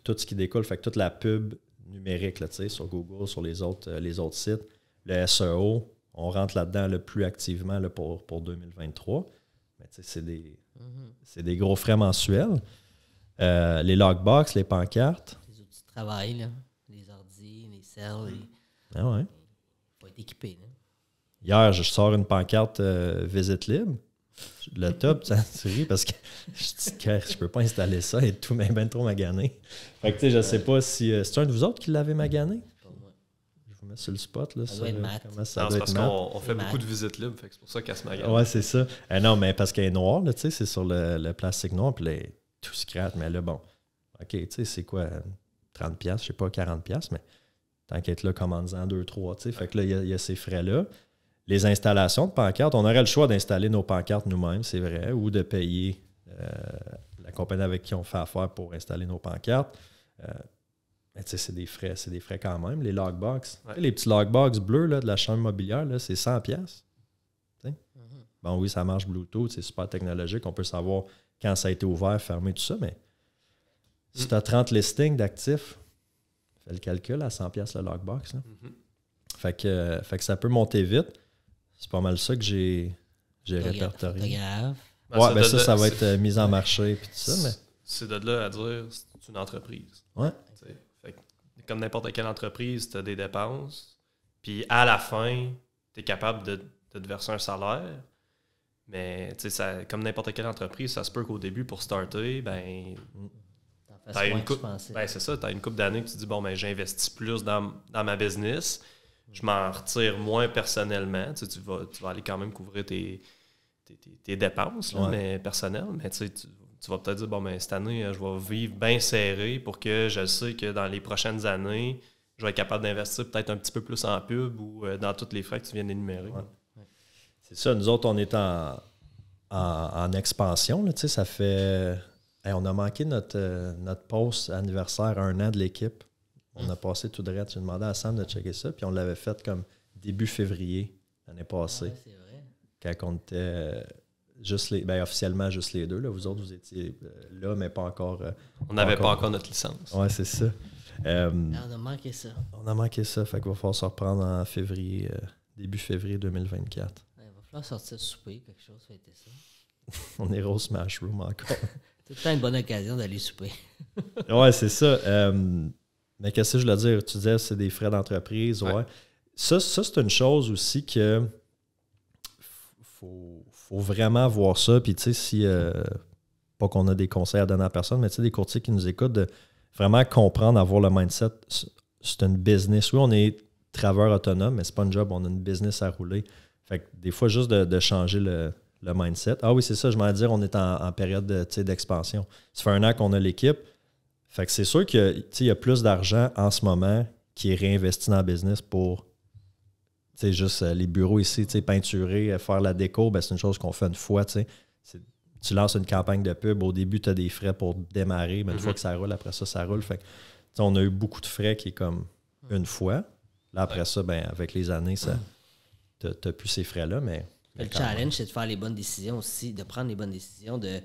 tout ce qui découle. Fait que toute la pub numérique là, sur Google, sur les autres sites, le SEO. On rentre là-dedans le plus activement là, pour 2023. Mais c'est des gros frais mensuels. Les logbox, les pancartes. Les outils de travail, là. Les ordi, les cells. Ah ouais. Il faut être équipé. Là. Hier, je sors une pancarte Visite Libre. Le top, tu ris parce que je peux pas installer ça et tout, mais ben trop magané. Fait que tu sais, je sais pas si. C'est un de vous autres qui l'avez magané? Sur le spot. Là, ça doit être Matt. C'est parce qu'on fait beaucoup de visites libres, fait que c'est pour ça qu'elle se magane. Ouais, c'est ça. Non, mais parce qu'elle est noire, là, c'est sur le plastique noir, puis là, tout se gratte. Mais là, bon, OK, tu sais, c'est quoi, 30$, je sais pas, 40$, mais tant qu'à être là, commande-en 2-3, tu sais. Fait que là, il y a ces frais-là. Les installations de pancartes, on aurait le choix d'installer nos pancartes nous-mêmes, c'est vrai, ou de payer la compagnie avec qui on fait affaire pour installer nos pancartes. Mais tu sais, c'est des frais quand même. Les logbox. Ouais. Les petits logbox bleus là, de la chambre mobilière, là, c'est 100$. Bon, oui, ça marche Bluetooth, c'est super technologique. On peut savoir quand ça a été ouvert, fermé, tout ça. Mais si tu as 30 listings d'actifs, fais le calcul à 100$ le logbox. Là. Fait que ça peut monter vite. C'est pas mal ça que j'ai répertorié. Ouais, ça va être mis en marché et tout ça. Mais c'est de là à dire c'est une entreprise. Ouais. Comme n'importe quelle entreprise, tu as des dépenses. Puis à la fin, tu es capable de te verser un salaire. Mais comme n'importe quelle entreprise, ça se peut qu'au début, pour starter, ben. T'as une coupe. Ben, c'est ça, tu as une couple d'années que tu dis bon, ben, j'investis plus dans ma business. Je m'en retire moins personnellement. Tu vas aller quand même couvrir tes dépenses, là, mais personnelles. Mais tu vas peut-être dire, bon, ben, cette année, je vais vivre bien serré pour que je sais que dans les prochaines années, je vais être capable d'investir peut-être un petit peu plus en pub ou dans tous les frais que tu viens d'énumérer. Ouais. C'est ça, nous autres, on est en expansion. Là, ça fait. On a manqué notre post anniversaire 1 an de l'équipe. On a passé tout de suite. J'ai demandé à Sam de checker ça, puis on l'avait fait comme début février l'année passée. Ouais, c'est vrai. Quand on était. Officiellement juste les deux. Là. Vous autres, vous étiez là, mais pas encore. On n'avait pas encore notre licence. Oui, c'est ça. On a manqué ça. On a manqué ça. Fait qu'il va falloir se reprendre en février, début février 2024. Il va falloir sortir souper, quelque chose, fêter ça. On est Rose Smash Room encore. C'est tout le temps une bonne occasion d'aller souper. Oui, c'est ça. Mais qu'est-ce que je voulais dire? Tu disais c'est des frais d'entreprise. Ouais. Ça, c'est une chose aussi que faut vraiment voir ça. Puis, tu sais, si pas qu'on a des conseils à donner à personne, mais des courtiers qui nous écoutent, de vraiment comprendre, avoir le mindset. C'est une business. Oui, on est travailleur autonome, mais c'est pas un job, on a une business à rouler. Fait que des fois, juste de changer le mindset. Ah oui, c'est ça, je m'en dire, on est en période d'expansion. Ça fait 1 an qu'on a l'équipe. Fait que c'est sûr qu'il y a plus d'argent en ce moment qui est réinvesti dans le business pour juste les bureaux ici, peinturer, faire la déco, ben, c'est une chose qu'on fait une fois. Tu lances une campagne de pub, au début, tu as des frais pour démarrer, mais une fois que ça roule, après ça roule. Fait que, on a eu beaucoup de frais qui est comme une fois. Là, après ça, ben, avec les années, tu n'as plus ces frais-là. Mais le challenge, c'est de faire les bonnes décisions aussi, de prendre les bonnes décisions de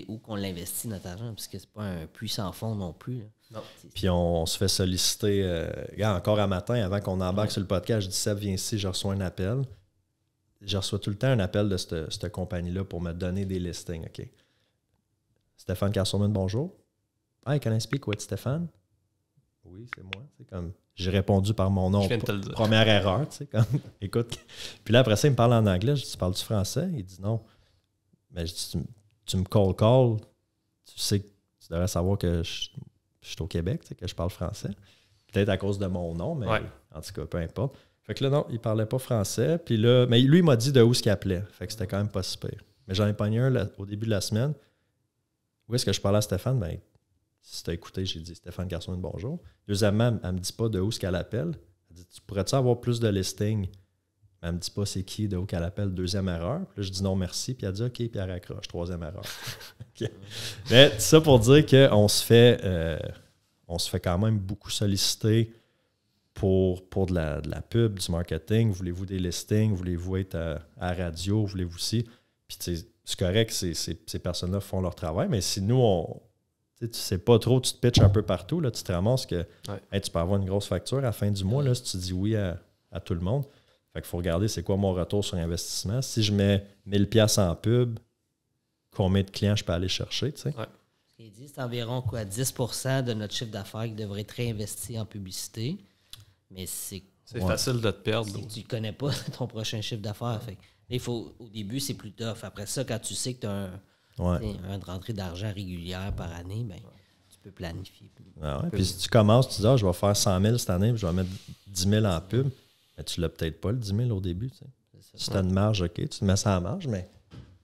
où qu'on l'investit notre argent, parce que c'est pas un puits sans fond non plus. Là. Non. Puis on se fait solliciter. Encore un matin, avant qu'on embarque sur le podcast, je dis Seb, viens ici, je reçois un appel. Je reçois tout le temps un appel de cette compagnie-là pour me donner des listings. OK. Stéphane Castleman, bonjour. Hi, can I speak with Stéphane? Oui, c'est moi. C'est comme j'ai répondu par mon nom. Je viens de te le dire. Première erreur, comme écoute. Puis là, après ça, il me parle en anglais. Je dis, tu parles-tu français? Il dit non. Mais je dis, tu me call. Tu sais que tu devrais savoir que je suis au Québec, que je parle français. Peut-être à cause de mon nom, mais en tout cas, peu importe. Fait que là, non, il parlait pas français. Puis là, mais lui, il m'a dit de où ce qu'il appelait. Fait que c'était quand même pas si pire. Mais j'en ai pogné un au début de la semaine. Où est-ce que je parlais à Stéphane? Ben, si tu as écouté, j'ai dit Stéphane Garçon, bonjour. Deuxièmement, elle me dit pas de où ce qu'elle appelle. Elle dit, tu pourrais-tu avoir plus de listings? Mais elle me dit pas c'est qui, de où qu'elle appelle. Deuxième erreur. Puis là, je dis non, merci. Puis elle dit OK, puis elle raccroche. Troisième erreur. Okay. Mais ça pour dire qu'on se fait quand même beaucoup solliciter pour de la pub, du marketing. Voulez-vous des listings? Voulez-vous être à la radio? Voulez-vous aussi? Puis c'est correct, ces personnes-là font leur travail. Mais si nous, tu sais pas trop, tu te pitches un peu partout, là, tu te ramasses que hey, tu peux avoir une grosse facture à la fin du mois là, si tu dis oui à tout le monde. Fait qu'il faut regarder c'est quoi mon retour sur investissement. Si je mets 1000$ en pub, combien de clients je peux aller chercher, tu sais? Ouais. Ce qu'il dit, c'est environ 10% de notre chiffre d'affaires qui devrait être réinvesti en publicité. Mais c'est facile de te perdre. Tu ne connais pas ton prochain chiffre d'affaires. Fait il faut, au début, c'est plus tough. Après ça, quand tu sais que tu as un rentrée d'argent régulière par année, ben, tu peux planifier. Puis si tu commences, tu dis je vais faire 100 000 cette année, puis je vais mettre 10 000 en pub. Mais tu l'as peut-être pas, le 10 000 au début. Tu sais. Si tu as une marge, OK, tu te mets ça en marge, mais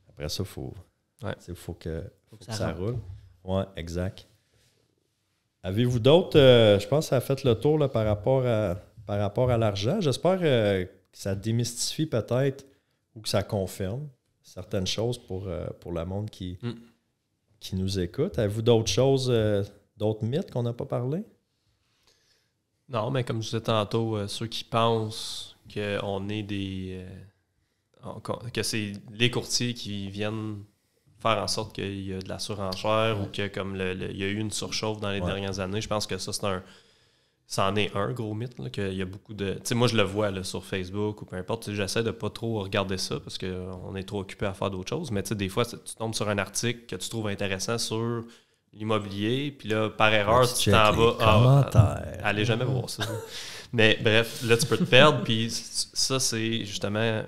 après ça, il faut que ça roule. Oui, exact. Avez-vous d'autres? Je pense que ça a fait le tour là, par rapport à l'argent. J'espère que ça démystifie peut-être ou que ça confirme certaines choses pour le monde qui nous écoute. Avez-vous d'autres choses, d'autres mythes qu'on n'a pas parlé? Non, mais comme je disais tantôt, ceux qui pensent qu'on est que c'est les courtiers qui viennent faire en sorte qu'il y a de la surenchère ou que comme il y a eu une surchauffe dans les dernières années, je pense que ça, c'en est un gros mythe, là, qu'il y a beaucoup de... Tu sais, moi, je le vois là, sur Facebook ou peu importe. J'essaie de pas trop regarder ça parce qu'on est trop occupé à faire d'autres choses. Mais tu sais, des fois, tu tombes sur un article que tu trouves intéressant sur l'immobilier, puis là, par erreur, tu t'en vas... allez jamais voir ça. Mais bref, là, tu peux te perdre. Puis ça, c'est justement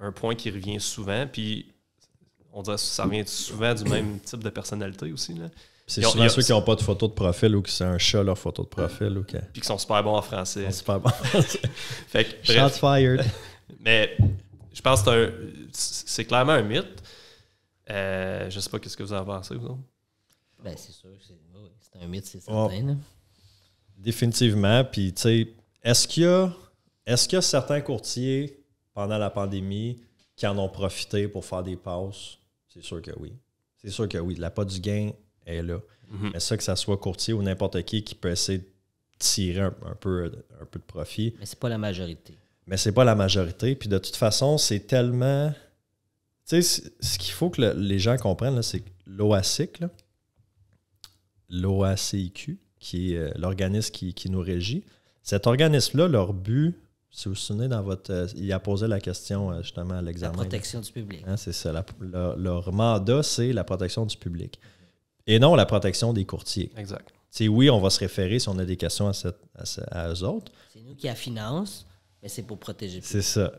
un point qui revient souvent. Puis on dirait que ça revient souvent du même type de personnalité aussi, là. C'est souvent ceux qui n'ont pas de photo de profil ou qui c'est un chat leur photo de profil. Puis qui sont super bons en français. Super bons. Fait que, bref, shots fired. Mais je pense que c'est clairement un mythe. Je sais pas qu'est-ce que vous en pensez, vous autres. Ben, c'est sûr. C'est un mythe, c'est certain. Définitivement. Puis, tu sais, est-ce qu'il y a certains courtiers pendant la pandémie qui en ont profité pour faire des passes? C'est sûr que oui. C'est sûr que oui. La pas du gain est là. Mm-hmm. Mais ça, que ça soit courtier ou n'importe qui peut essayer de tirer un peu de profit. Mais c'est pas la majorité. Mais c'est pas la majorité. Puis de toute façon, c'est tellement... Tu sais, ce qu'il faut que les gens comprennent, là, c'est que l'OACIQ, l'OACIQ, qui est l'organisme qui nous régit, cet organisme-là, leur but, si vous vous souvenez, il a posé la question justement à l'examen. La protection du public. Hein, c'est ça. Leur mandat, c'est la protection du public. Et non la protection des courtiers. Exact. T'sais, oui, on va se référer si on a des questions à eux autres. C'est nous qui la finance, mais c'est pour protéger le public. C'est ça.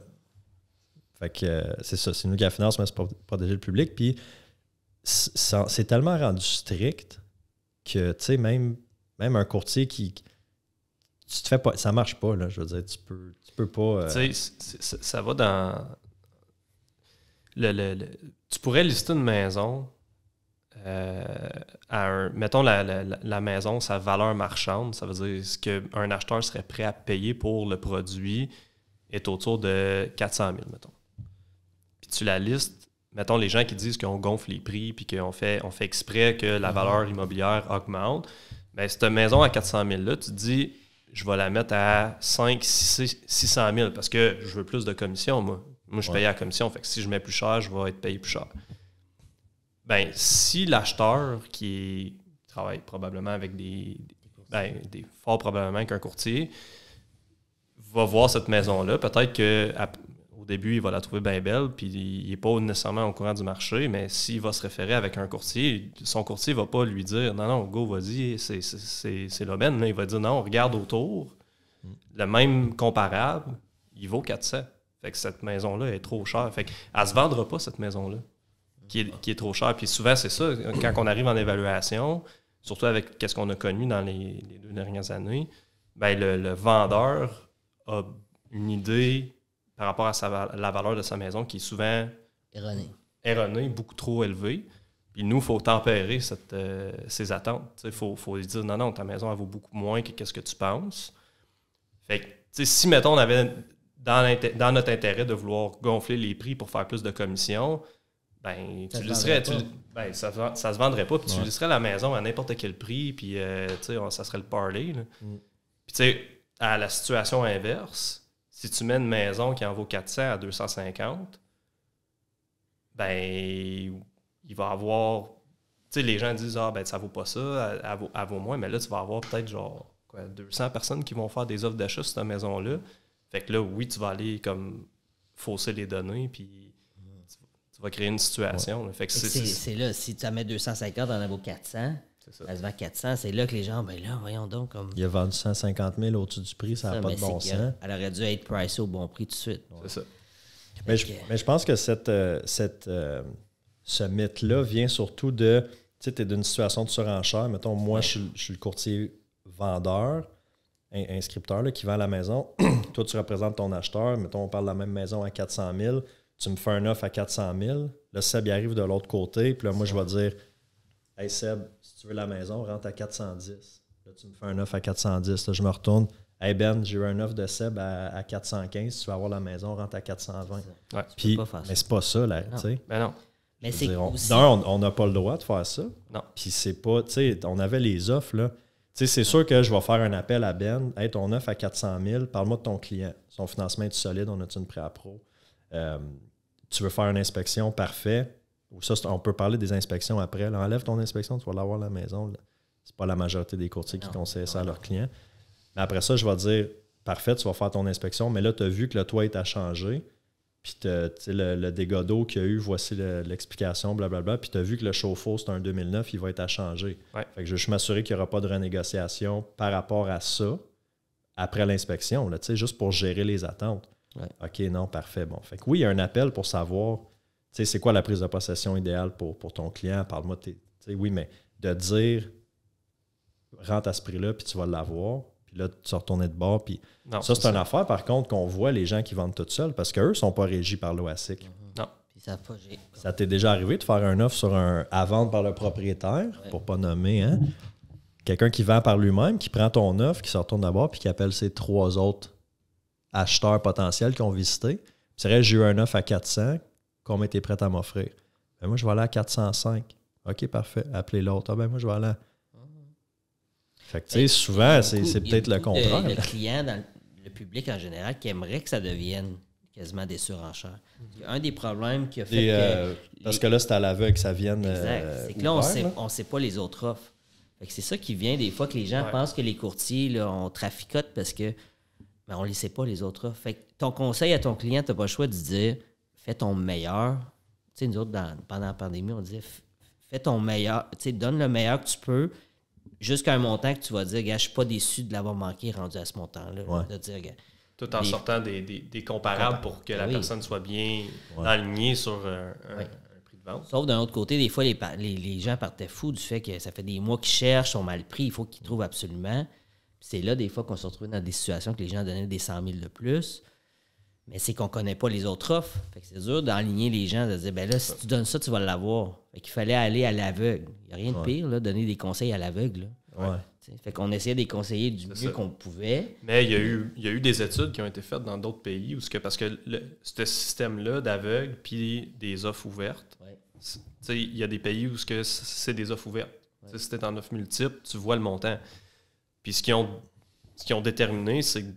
Fait que c'est ça. C'est nous qui la finance, mais c'est pour protéger le public. Puis c'est tellement rendu strict que, tu sais, même un courtier qui... Tu te fais pas... Ça marche pas, là. Je veux dire, tu peux pas... Tu sais, ça va dans... Tu pourrais lister une maison mettons la maison, sa valeur marchande, ça veut dire ce qu'un acheteur serait prêt à payer pour le produit est autour de 400 000, mettons. Puis tu la listes, mettons les gens qui disent qu'on gonfle les prix puis qu'on fait exprès que la valeur immobilière augmente, bien cette maison à 400 000 là, tu te dis je vais la mettre à 600 000 parce que je veux plus de commission, moi. Moi, je paye à la commission, fait que si je mets plus cher, je vais être payé plus cher. Ben, si l'acheteur qui travaille probablement avec fort probablement qu'un courtier va voir cette maison-là, peut-être qu'au début, il va la trouver bien belle, puis il n'est pas nécessairement au courant du marché, mais s'il va se référer avec un courtier, son courtier ne va pas lui dire « Non, go, vas-y, c'est l'aubaine. » Il va dire « Non, regarde autour. Le même comparable, il vaut 400. » Fait que cette maison-là est trop chère. Fait qu'elle ne se vendra pas, cette maison-là, qui est trop chère. Puis souvent, c'est ça, quand on arrive en évaluation, surtout avec ce qu'on a connu dans les 2 dernières années, ben le vendeur a une idée par rapport à la valeur de sa maison qui est souvent erronée, beaucoup trop élevée. Puis nous, il faut tempérer ces attentes. Il faut lui dire non, ta maison, elle vaut beaucoup moins que qu'est-ce que tu penses. Fait que, si, mettons, on avait dans notre intérêt de vouloir gonfler les prix pour faire plus de commissions, ben, ça se vendrait pas. Puis tu listerais la maison à n'importe quel prix, puis ça serait le party. Puis tu sais, à la situation inverse, si tu mets une maison qui en vaut 400 à 250, ben, il va avoir... Tu sais, les gens disent, ça vaut pas ça, elle vaut moins, mais là, tu vas avoir peut-être 200 personnes qui vont faire des offres d'achat sur cette maison-là. Fait que là, oui, tu vas aller comme fausser les données, puis tu vas créer une situation. Là. Fait que c'est là, si tu en mets 250, on en vaut 400, elle se vend 400, c'est là que les gens, ben là, voyons donc. Comme... Il a vendu 150 000 au-dessus du prix, ça n'a pas de bon sens. Elle aurait dû être pricée au bon prix tout de suite. C'est ça. Mais je pense que ce mythe-là vient surtout de, tu sais, tu es d'une situation de surenchère. Mettons, moi, je suis le courtier vendeur, inscripteur là, qui vend la maison. Toi, tu représentes ton acheteur. Mettons, on parle de la même maison à 400 000. Tu me fais un offre à 400 000. Là, Seb, il arrive de l'autre côté. Puis là, moi, je vais dire, « Hey, Seb, si tu veux la maison, rentre à 410. » Là, tu me fais un offre à 410. Là, je me retourne. « Hey, Ben, j'ai eu un offre de Seb à 415. Si tu veux avoir la maison, rentre à 420. » Puis, mais c'est pas ça, là, tu sais. Ben non. Mais c'est aussi... on n'a pas le droit de faire ça. Non. Puis c'est pas, tu sais, on avait les offres, là. Tu sais, c'est sûr que je vais faire un appel à Ben. Hey, ton offre à 400 000, parle-moi de ton client. Son financement est solide, on a-tu une pré-appro? Tu veux faire une inspection, parfait. Ou ça, on peut parler des inspections après. Là, enlève ton inspection, tu vas l'avoir à la maison. Là. C'est pas la majorité des courtiers qui conseillent ça à leurs clients. Mais après ça, je vais dire, parfait, tu vas faire ton inspection, mais là, tu as vu que le toit est à changer. Puis le dégât d'eau qu'il y a eu, voici l'explication, blablabla. Puis tu as vu que le chauffe-eau, c'est un 2009, il va être à changer. Ouais. Fait que je veux juste m'assurer qu'il n'y aura pas de renégociation par rapport à ça après l'inspection, là, juste pour gérer les attentes. Ouais. OK, non, parfait. Bon. Fait que oui, il y a un appel pour savoir c'est quoi la prise de possession idéale pour ton client. Parle-moi de oui, mais de dire rentre à ce prix-là, puis tu vas l'avoir. Là, tu vas retourner de bord. Puis non, ça, c'est une affaire, par contre, qu'on voit les gens qui vendent tout seuls parce qu'eux ne sont pas régis par l'OASIC. Non. Puis ça pas, ça t'est déjà arrivé de faire un offre sur à vendre par le propriétaire, pour ne pas nommer, hein? Quelqu'un qui vend par lui-même, qui prend ton offre, qui se retourne d'abord, puis qui appelle ses 3 autres acheteurs potentiels qui ont visité. C'est vrai, j'ai eu un offre à 400, combien tu es prêt à m'offrir? Ben, moi, je vais aller à 405. OK, parfait. Appelez l'autre. Ah, ben moi, je vais aller à... Fait que, tu sais, souvent, c'est peut-être le contraire. Le client, dans le public en général, qui aimerait que ça devienne quasiment des surenchères. Un des problèmes qui a fait que... parce que là, c'est à l'aveugle que ça vienne... Exact. C'est que là, on ne sait pas les autres offres. Fait que c'est ça qui vient des fois que les gens pensent que les courtiers, là, on traficote parce que on ne les sait pas les autres offres. Fait que ton conseil à ton client, tu n'as pas le choix de dire fais ton meilleur. Tu sais, nous autres, pendant la pandémie, on disait fais ton meilleur. Tu sais, donne le meilleur que tu peux jusqu'à un montant que tu vas dire, gars, je ne suis pas déçu de l'avoir manqué rendu à ce montant-là. Ouais. De dire, gars, tout en sortant des comparables pour que la personne soit bien alignée sur un prix de vendent. Sauf d'un autre côté, des fois, les gens partaient fous du fait que ça fait des mois qu'ils cherchent, sont mal pris, il faut qu'ils trouvent absolument. Puis c'est là, des fois, qu'on se retrouve dans des situations que les gens donnaient des 100 000 de plus. Mais c'est qu'on ne connaît pas les autres offres. Fait que c'est dur d'aligner les gens, de dire, ben là, si tu donnes ça, tu vas l'avoir. Fait qu'il fallait aller à l'aveugle. Il n'y a rien de pire, là, donner des conseils à l'aveugle. Ouais. Fait qu'on essayait de les conseiller du mieux qu'on pouvait. Mais il y a eu des études qui ont été faites dans d'autres pays parce que ce système-là d'aveugle puis des offres ouvertes, il y a des pays où c'est des offres ouvertes. Ouais. Si tu es en offre multiple, tu vois le montant. Puis ce qu'ils ont déterminé, c'est que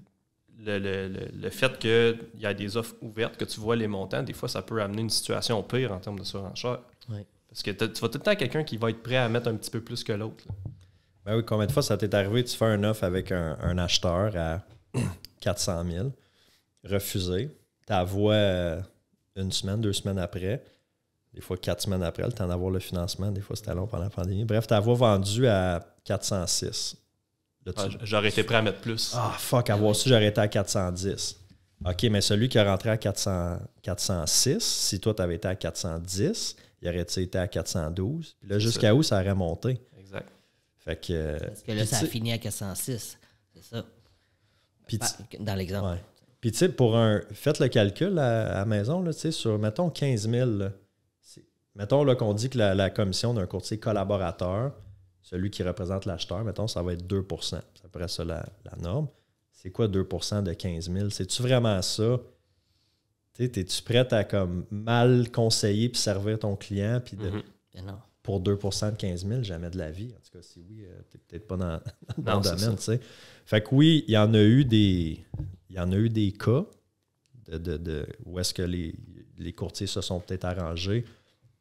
le fait qu'il y a des offres ouvertes, que tu vois les montants, des fois, ça peut amener une situation pire en termes de surenchère. Ouais. Parce que tu vas tout le temps quelqu'un qui va être prêt à mettre un petit peu plus que l'autre. Ben oui, combien de fois ça t'est arrivé, tu fais un offre avec un acheteur à 400 000, refusé, t'envoies une semaine, 2 semaines après, des fois 4 semaines après, le temps d'avoir le financement, des fois c'était long pendant la pandémie. Bref, t'envoies vendu à 406. Là, j'aurais été prêt à mettre plus. Ah, fuck, avoir su, j'aurais été à 410. OK, mais celui qui a rentré à 406, si toi, tu avais été à 410, il aurait été à 412. Puis là, jusqu'à où ça aurait monté? Exact. Fait que, parce que là, ça a fini à 406. C'est ça. Puis dans l'exemple. Ouais. Puis, tu sais, faites le calcul à la maison, là, sur, mettons, 15 000. Là, mettons là, qu'on dit que la commission d'un courtier collaborateur, celui qui représente l'acheteur, mettons, ça va être 2 %. C'est à peu près ça la norme. C'est quoi 2 % de 15 000? C'est-tu vraiment ça? Es-tu prête à comme mal conseiller puis servir ton client puis Non. pour 2 % de 15 000? Jamais de la vie. En tout cas, si oui, t'es peut-être pas dans le domaine. T'sais. Fait que oui, il y en a eu des cas où est-ce que les courtiers se sont peut-être arrangés,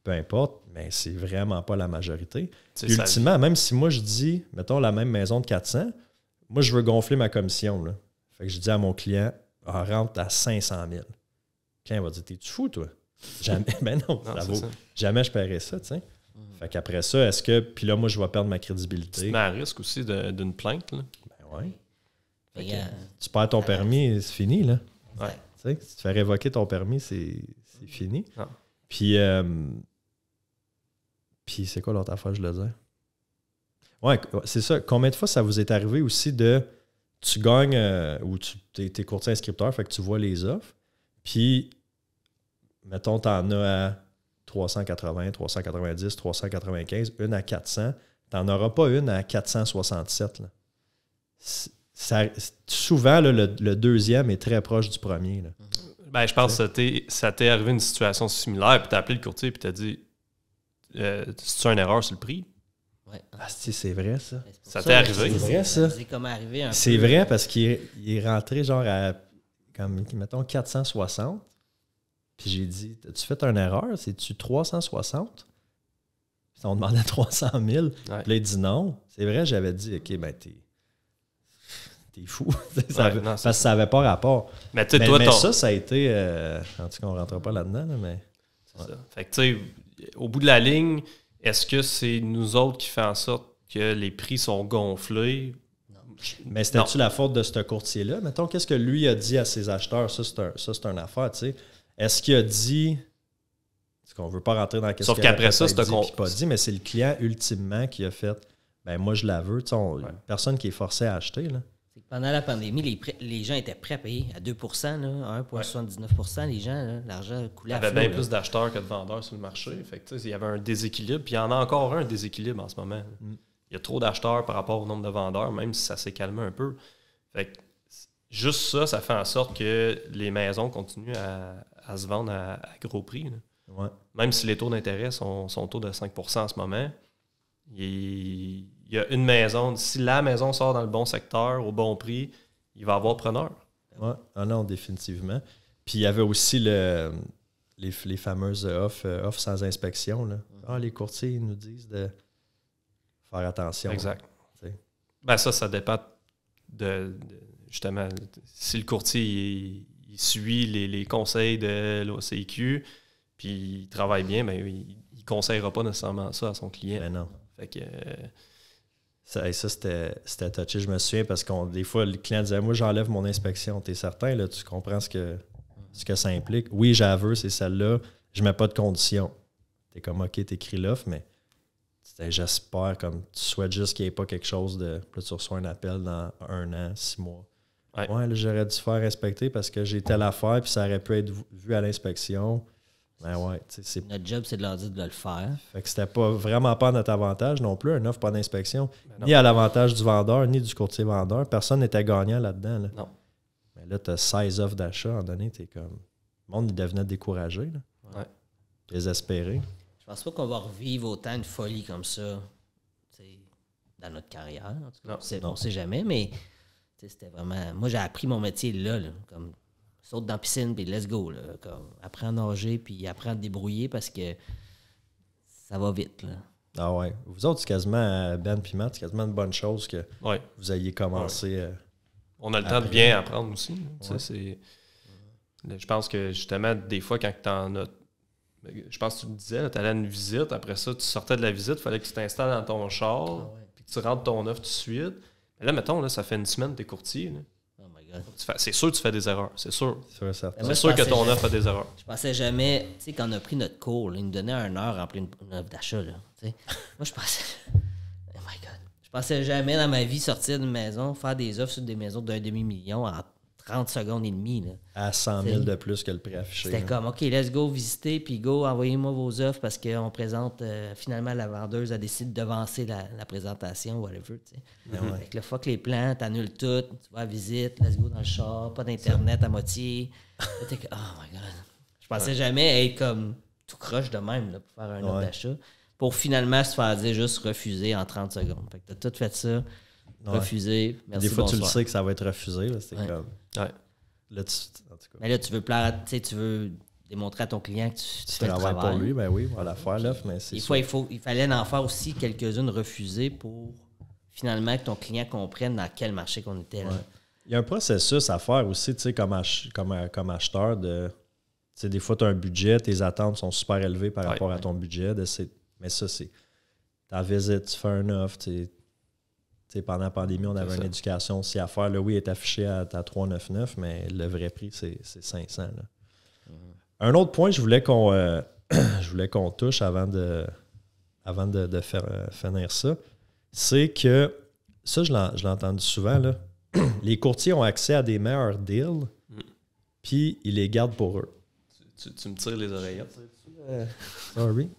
peu importe, mais c'est vraiment pas la majorité. Ultimement, même si moi je dis, mettons la même maison de 400, moi je veux gonfler ma commission. Là. Fait que je dis à mon client, rentre à 500 000. Le client va dire, t'es-tu fou, toi? Jamais, ben non, ça vaut. Jamais je paierais ça, tu sais. Fait qu'après ça, est-ce que. Puis là, moi, je vais perdre ma crédibilité. Tu te mets à risque aussi d'une plainte, là. Ben oui. Tu perds ton permis, c'est fini, là. Ouais. Tu sais, si tu fais révoquer ton permis, c'est fini. Non. Puis c'est quoi l'autre affaire, je le dis? Ouais, c'est ça. Combien de fois ça vous est arrivé aussi tu gagnes ou tu es courtier inscripteur, fait que tu vois les offres, puis mettons, tu en as à 380, 390, 395, une à 400. Tu n'en auras pas une à 467. Là. Souvent, là, le deuxième est très proche du premier. Là. Ben, je pense que ça t'est arrivé une situation similaire, puis tu as appelé le courtier, puis tu as dit c'est-tu une erreur sur le prix? Ouais. Ah, c'est vrai, ça. Ça t'est arrivé? C'est vrai, ça. C'est comme arrivé un peu. C'est vrai parce qu'il est rentré genre à, comme, mettons, 460. Puis j'ai dit, as-tu fait une erreur? C'est-tu 360? Puis on demandait 300 000. Ouais. Puis là, il dit non. C'est vrai, j'avais dit, OK, ben t'es fou. Parce que ça n'avait pas rapport. Mais ça a été... en tout cas, on ne rentre pas là-dedans, là, mais... C'est ça. Fait que, tu sais, au bout de la ligne, est-ce que c'est nous autres qui fait en sorte que les prix sont gonflés? Non. Mais c'était-tu la faute de ce courtier-là? Mettons, qu'est-ce que lui a dit à ses acheteurs? Ça, c'est une affaire, tu sais. Est-ce qu'il a dit... Est-ce qu'on ne veut pas rentrer dans Sauf qu'après ça, c'est pas dit, mais c'est le client, ultimement, qui a fait « Ben moi, je la veux. » Tu sais, personne qui est forcé à acheter, là. Pendant la pandémie, les gens étaient prêts à payer à 2 %, à 1,79 %. Les gens, l'argent coulait à flot. Il y avait bien plus d'acheteurs que de vendeurs sur le marché. Fait que, il y avait un déséquilibre. Puis il y en a encore un déséquilibre en ce moment. Il y a trop d'acheteurs par rapport au nombre de vendeurs, même si ça s'est calmé un peu. Fait que, juste ça fait en sorte que les maisons continuent à se vendre à gros prix. Là. Ouais. Même si les taux d'intérêt sont autour de 5 % en ce moment, il y a une maison, si la maison sort dans le bon secteur, au bon prix, il va y avoir preneur. Oui, non, définitivement. Puis il y avait aussi les fameuses offres sans inspection. Là. Les courtiers ils nous disent de faire attention. Exact. Là, ben ça dépend de justement, si le courtier il suit les conseils de l'OCQ, puis il travaille bien, ben, il ne conseillera pas nécessairement ça à son client. Ben non. Fait que... Ça c'était touché. Je me souviens parce que des fois, le client disait « Moi, j'enlève mon inspection. » T'es certain? Là, tu comprends ce que ça implique? Oui, j'avoue, c'est celle-là. Je ne mets pas de condition. T'es comme, OK, t'écris l'offre, mais j'espère, comme, tu souhaites juste qu'il n'y ait pas quelque chose de... Là, tu reçois un appel dans 1 an, 6 mois. Ouais, là, j'aurais dû faire respecter parce que j'ai telle affaire, puis ça aurait pu être vu à l'inspection. Ben ouais, notre job, c'est de leur dire de le faire. Fait que c'était pas vraiment pas à notre avantage non plus, une offre pas d'inspection. Ni à l'avantage du vendeur, ni du courtier vendeur. Personne n'était gagnant là-dedans. Là. Non. Mais là, tu as 16 offres d'achat. À un moment donné, t'es comme. Le monde, il devenait découragé. Là. Ouais. Désespéré. Je pense pas qu'on va revivre autant une folie comme ça dans notre carrière. En tout cas. On sait jamais, mais c'était vraiment. Moi, j'ai appris mon métier là comme. Saute dans la piscine, puis let's go. Là, comme, apprends à nager, puis apprends à te débrouiller parce que ça va vite. Là. Ah ouais. Vous autres, c'est quasiment, Ben et Matt, c'est quasiment une bonne chose que vous ayez commencé. On a le temps de bien apprendre aussi. Je pense que justement, des fois, quand tu en as. Je pense que tu me disais, tu allais à une visite, après ça, tu sortais de la visite, il fallait que tu t'installes dans ton char, puis que tu rentres ton offre tout de suite. Mais là, mettons, là, ça fait une semaine que tu es courtier. Là. C'est sûr que tu fais des erreurs, c'est sûr. C'est sûr que ton offre a des erreurs. Je pensais jamais, tu sais, quand on a pris notre cours, là, ils nous donnaient 1 heure à remplir une offre d'achat. Là, moi, je pensais. Oh my God. Je pensais jamais dans ma vie sortir d'une maison, faire des offres sur des maisons d'1 demi-million en 30 secondes et demie. Là. À 100 000 de plus que le prix affiché. C'était comme, OK, let's go visiter, puis go, envoyez-moi vos offres parce qu'on présente, finalement, la vendeuse a décidé de devancer la présentation, whatever. Avec le fuck les plans, t'annules tout, tu vas à la visite, let's go dans le char, pas d'Internet à moitié. Là, t'es comme, oh my God. Je pensais jamais être comme tout croche de même là, pour faire un offre d'achat. Pour finalement se faire dire juste refuser en 30 secondes. Fait que t'as tout fait ça, refusé, merci, des fois, bonsoir. tu le sais que ça va être refusé. Là, c'est comme... Là, en tout cas. Mais là, tu veux démontrer à ton client que tu fais le travail. Pour lui, ben oui, on va la faire l'offre, mais c'est fois, il fallait en faire aussi quelques-unes refusées pour finalement que ton client comprenne dans quel marché qu'on était. Là. Il y a un processus à faire aussi, tu sais, comme acheteur de... Tu sais, des fois, tu as un budget, tes attentes sont super élevées par rapport à ton budget. Mais ça, c'est ta visite, tu fais un offre, tu sais, pendant la pandémie, on avait une éducation aussi à faire. Là, oui, il est affiché à 399, mais le vrai prix, c'est 500. Là. Un autre point, je voulais qu'on touche avant de faire finir ça, c'est que, ça, je l'ai entendu souvent, là, les courtiers ont accès à des meilleurs deals, puis ils les gardent pour eux. Tu me tires les oreillettes. Sorry.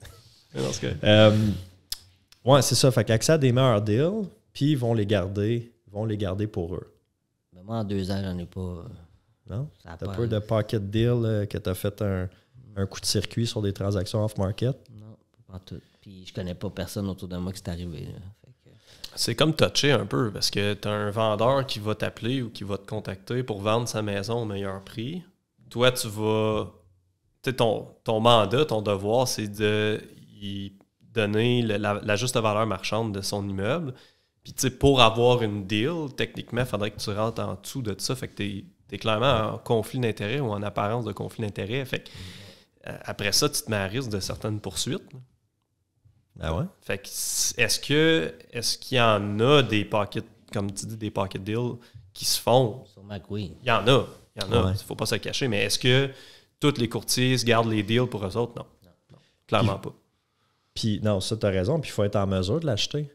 Ouais, c'est ça. Fait qu'accès à des meilleurs deals, puis ils vont les garder pour eux. Mais moi, en 2 ans, j'en ai pas. Non? T'as pas de pocket deal que t'as fait un coup de circuit sur des transactions off-market? Non, pas tout. Puis je connais pas personne autour de moi qui c'est arrivé. Là. Fait que... C'est comme touché un peu, parce que t'as un vendeur qui va t'appeler ou qui va te contacter pour vendre sa maison au meilleur prix. Toi, tu vas... Tu sais, ton mandat, ton devoir, c'est de y donner la juste valeur marchande de son immeuble. Puis, tu sais, pour avoir une deal, techniquement, il faudrait que tu rentres en dessous de ça. Fait que t'es clairement en conflit d'intérêt ou en apparence de conflit d'intérêt. Fait que, après ça, tu te mets à risque de certaines poursuites. Ah ouais? Fait que, est-ce qu'il y en a des pocket, comme tu dis, des pocket deals qui se font? Sûrement que oui. Il y en a. Il faut pas se cacher. Mais est-ce que tous les courtiers se gardent les deals pour eux autres? Non. Clairement pas. Puis, non, ça, tu as raison. Puis, il faut être en mesure de l'acheter.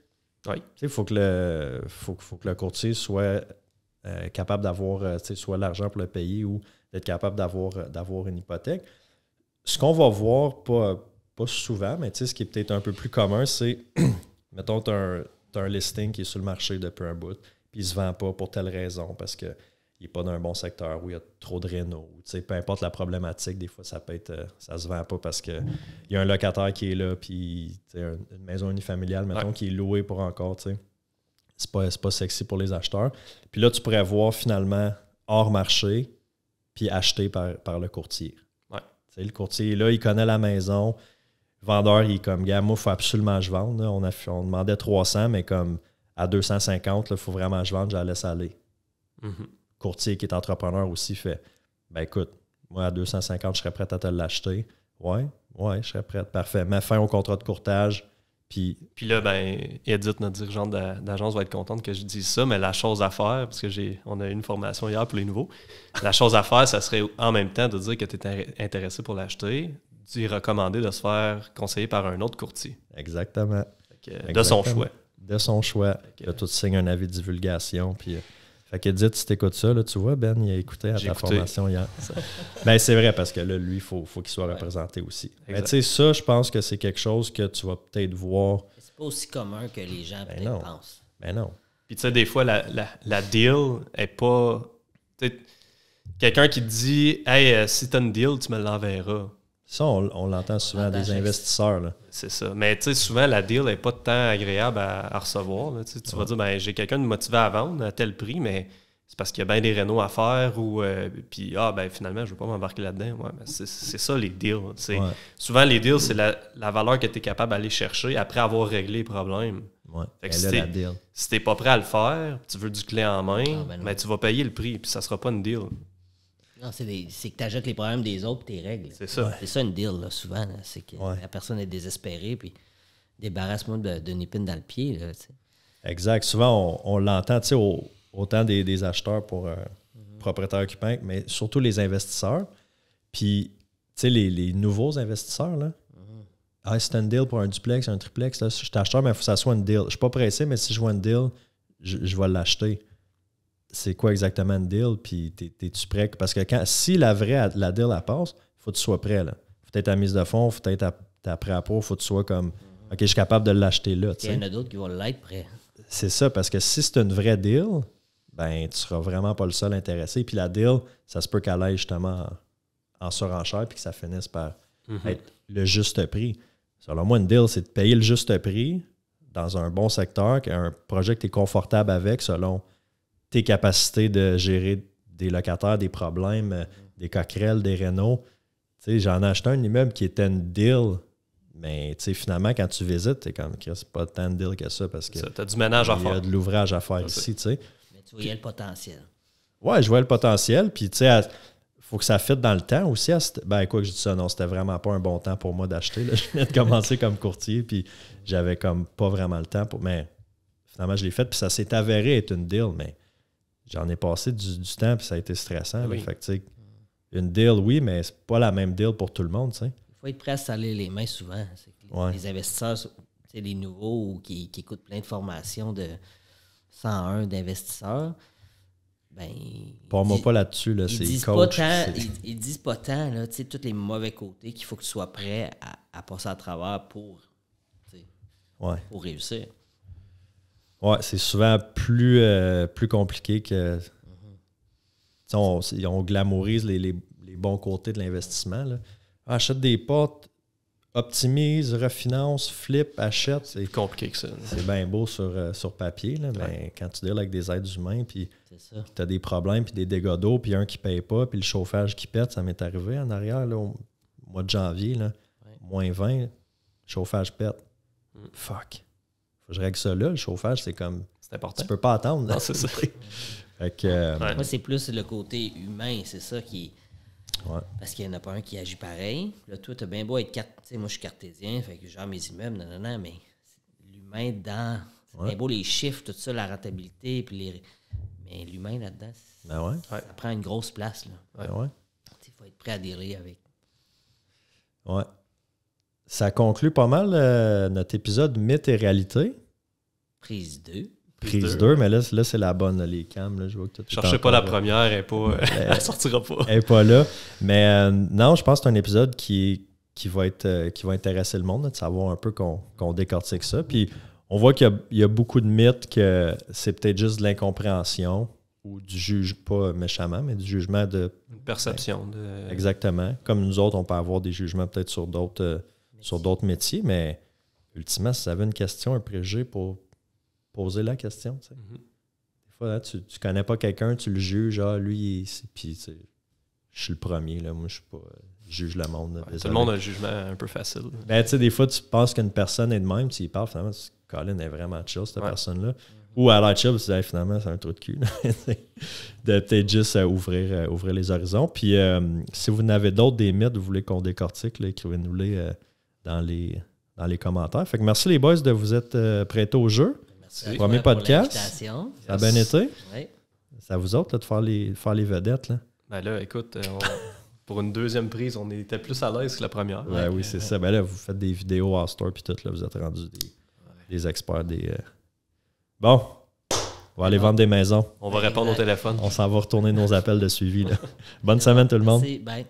Oui. Il faut que le courtier soit capable d'avoir soit l'argent pour le payer ou d'être capable d'avoir une hypothèque. Ce qu'on va voir, pas souvent, mais ce qui est peut-être un peu plus commun, c'est, mettons, tu as un listing qui est sur le marché depuis un bout, puis il ne se vend pas pour telle raison, parce qu'il n'est pas dans un bon secteur où il y a trop de réno. Peu importe la problématique, des fois, ça peut être ça se vend pas parce qu'il y a un locataire qui est là, puis une maison unifamiliale, mettons, qui est louée pour encore, c'est pas sexy pour les acheteurs. Puis là, tu pourrais voir finalement hors marché, puis acheter par le courtier. Ouais. Le courtier est là, il connaît la maison. Le vendeur, il est comme, gars, moi, il faut absolument que je vende. Là. On demandait 300, mais comme à 250, il faut vraiment que je vende, je la laisse aller. Mm-hmm. Courtier qui est entrepreneur aussi fait, ben écoute, moi, à 250, je serais prêt à te l'acheter. Ouais, je serais prêt. Parfait. Mets fin au contrat de courtage. Puis là, ben, Edith, notre dirigeante d'agence, va être contente que je dise ça, mais la chose à faire, parce que on a eu une formation hier pour les nouveaux, la chose à faire, ça serait en même temps de dire que tu es intéressé pour l'acheter, dû y recommander de se faire conseiller par un autre courtier. Exactement. De son choix. De son choix. Là, tu signes un avis de divulgation. Puis, fait que Edith, si tu écoutes ça, là, tu vois, Ben, il a écouté à ta formation hier. Ben, c'est vrai, parce que là, lui, il faut qu'il soit représenté aussi. Mais tu sais, ça, je pense que c'est quelque chose que tu vas peut-être voir. C'est pas aussi commun que les gens peut-être pensent. Ben non. Puis tu sais, des fois, la deal est pas... Quelqu'un qui te dit « Hey, si t'as une deal, tu me l'enverras. » Ça, on l'entend souvent des investisseurs. Là. C'est ça. Mais tu sais, souvent, la deal n'est pas tant agréable à recevoir. Là. Tu vas dire, ben, j'ai quelqu'un de motivé à vendre à tel prix, mais c'est parce qu'il y a bien des rénaux à faire ou puis ben finalement, je ne veux pas m'embarquer là-dedans. Ouais, ben, c'est ça, les deals. Souvent, les deals, c'est la valeur que tu es capable d'aller chercher après avoir réglé les problèmes. Ouais. Fait que si tu n'es pas prêt à le faire, tu veux du clé en main, ben, tu vas payer le prix, puis ça ne sera pas une deal. Non, c'est que tu achètes les problèmes des autres et tes règles. C'est ça. C'est ça une deal, là, souvent. Là. C'est que la personne est désespérée, puis débarrasse-moi d'une épine dans le pied. Là, exact. Souvent, on l'entend autant des acheteurs pour propriétaires occupants, mais surtout les investisseurs. Puis, tu sais, les nouveaux investisseurs, là, c'est un deal pour un duplex, un triplex. Là, je suis acheteur, mais il faut que ça soit une deal. Je ne suis pas pressé, mais si je vois une deal, je vais l'acheter. C'est quoi exactement une deal, puis t'es-tu prêt? Parce que si la deal, elle passe, il faut que tu sois prêt. Là. Faut être à mise de fonds, faut être à prêt à pour, il faut que tu sois comme, OK, je suis capable de l'acheter là. Il y en a d'autres qui vont l'être prêt. C'est ça, parce que si c'est une vraie deal, ben tu seras vraiment pas le seul intéressé. Puis la deal, ça se peut qu'elle aille justement en surenchère, puis que ça finisse par être le juste prix. Selon moi, une deal, c'est de payer le juste prix dans un bon secteur, un projet que tu es confortable avec selon tes capacités de gérer des locataires, des problèmes, des coquerelles, des rénaux. J'en ai acheté un immeuble qui était une deal, mais finalement, quand tu visites, t'es comme, c'est pas tant de deal que ça parce que tu as du ménage à faire. Il y a de l'ouvrage à faire ici. Mais tu voyais le potentiel. Ouais, je voyais le potentiel. Puis, tu sais, faut que ça fitte dans le temps aussi. Ben, quoi que je dis ça, non, c'était vraiment pas un bon temps pour moi d'acheter. Là. Je venais de commencer comme courtier, puis j'avais comme pas vraiment le temps. Mais finalement, je l'ai fait, puis ça s'est avéré être une deal, mais j'en ai passé du temps, puis ça a été stressant. Oui. Là. Fait que, tu sais, une deal, oui, mais c'est pas la même deal pour tout le monde, tu sais. Il faut être prêt à se saler les mains souvent. C'est que les investisseurs, les nouveaux ou qui écoutent plein de formations de 101 d'investisseurs, ben, moi pas là-dessus, là, c'est coach. Ils disent pas tant, là, tous les mauvais côtés qu'il faut que tu sois prêt à passer à travers pour réussir. Ouais, c'est souvent plus compliqué que... On glamourise les bons côtés de l'investissement. Là. Achète des portes, optimise, refinance, flip, achète. C'est plus compliqué que ça. C'est bien beau sur papier, là, mais quand tu deals avec des êtres humains, puis tu as des problèmes, puis des dégâts d'eau, puis un qui ne paye pas, puis le chauffage qui pète, ça m'est arrivé en arrière, là, au mois de janvier, là, moins 20, le chauffage pète. Fuck. Faut que je règle ça là. Le chauffage, c'est comme... C'est important. Tu peux pas attendre. Non, c'est ça. Fait que, moi, c'est plus le côté humain, c'est ça qui... Ouais. Parce qu'il n'y en a pas un qui agit pareil. Là, toi, t'as bien beau être... moi, je suis cartésien, fait que j'ai mes immeubles, mais l'humain dedans... C'est bien beau les chiffres, tout ça, la rentabilité, puis mais l'humain là-dedans, ça prend une grosse place. Là. Il faut être prêt à dealer avec. Ouais. Ça conclut pas mal notre épisode Mythe et réalité. Prise 2. Prise 2, mais là c'est la bonne, là, les cams. Là, je vois que cherchez pas la première, elle sortira pas. Elle n'est pas là. Mais non, je pense que c'est un épisode qui va intéresser le monde, là, de savoir un peu qu'on décortique ça. Puis on voit qu'il y a beaucoup de mythes que c'est peut-être juste de l'incompréhension ou du jugement, pas méchamment, mais du jugement de... Une perception. Exactement. Comme nous autres, on peut avoir des jugements peut-être sur d'autres métiers, mais ultimement, si tu avais une question, un préjugé pour poser la question. Tu sais. Des fois, là, tu connais pas quelqu'un, tu le juges, lui, puis je suis le premier, là, moi, je suis pas... Je juge le monde. Là, tout le monde a un jugement un peu facile. Ben, tu sais, des fois, tu penses qu'une personne est de même, tu y parles, finalement, Colin est vraiment chill, cette personne-là. Ou à l'air chill, tu dis, finalement, c'est un trou de cul. De peut-être juste ouvrir les horizons. Puis, si vous en avez d'autres, des mythes, vous voulez qu'on décortique, là, écrivez-nous-les dans les commentaires. Fait que merci les boys de vous être prêtés au jeu. Merci. Premier podcast. Ça a bien été. Oui. C'est à vous autres là, de faire les vedettes. Là. Ben là, écoute, pour une deuxième prise, on était plus à l'aise que la première. Ouais, oui, c'est ça. Ben là, vous faites des vidéos en store puis tout, là, vous êtes rendus des experts des. Bon, on va aller vendre des maisons. On va répondre au téléphone. On s'en va retourner nos appels de suivi. Là. Bonne semaine tout le monde. Merci, bye.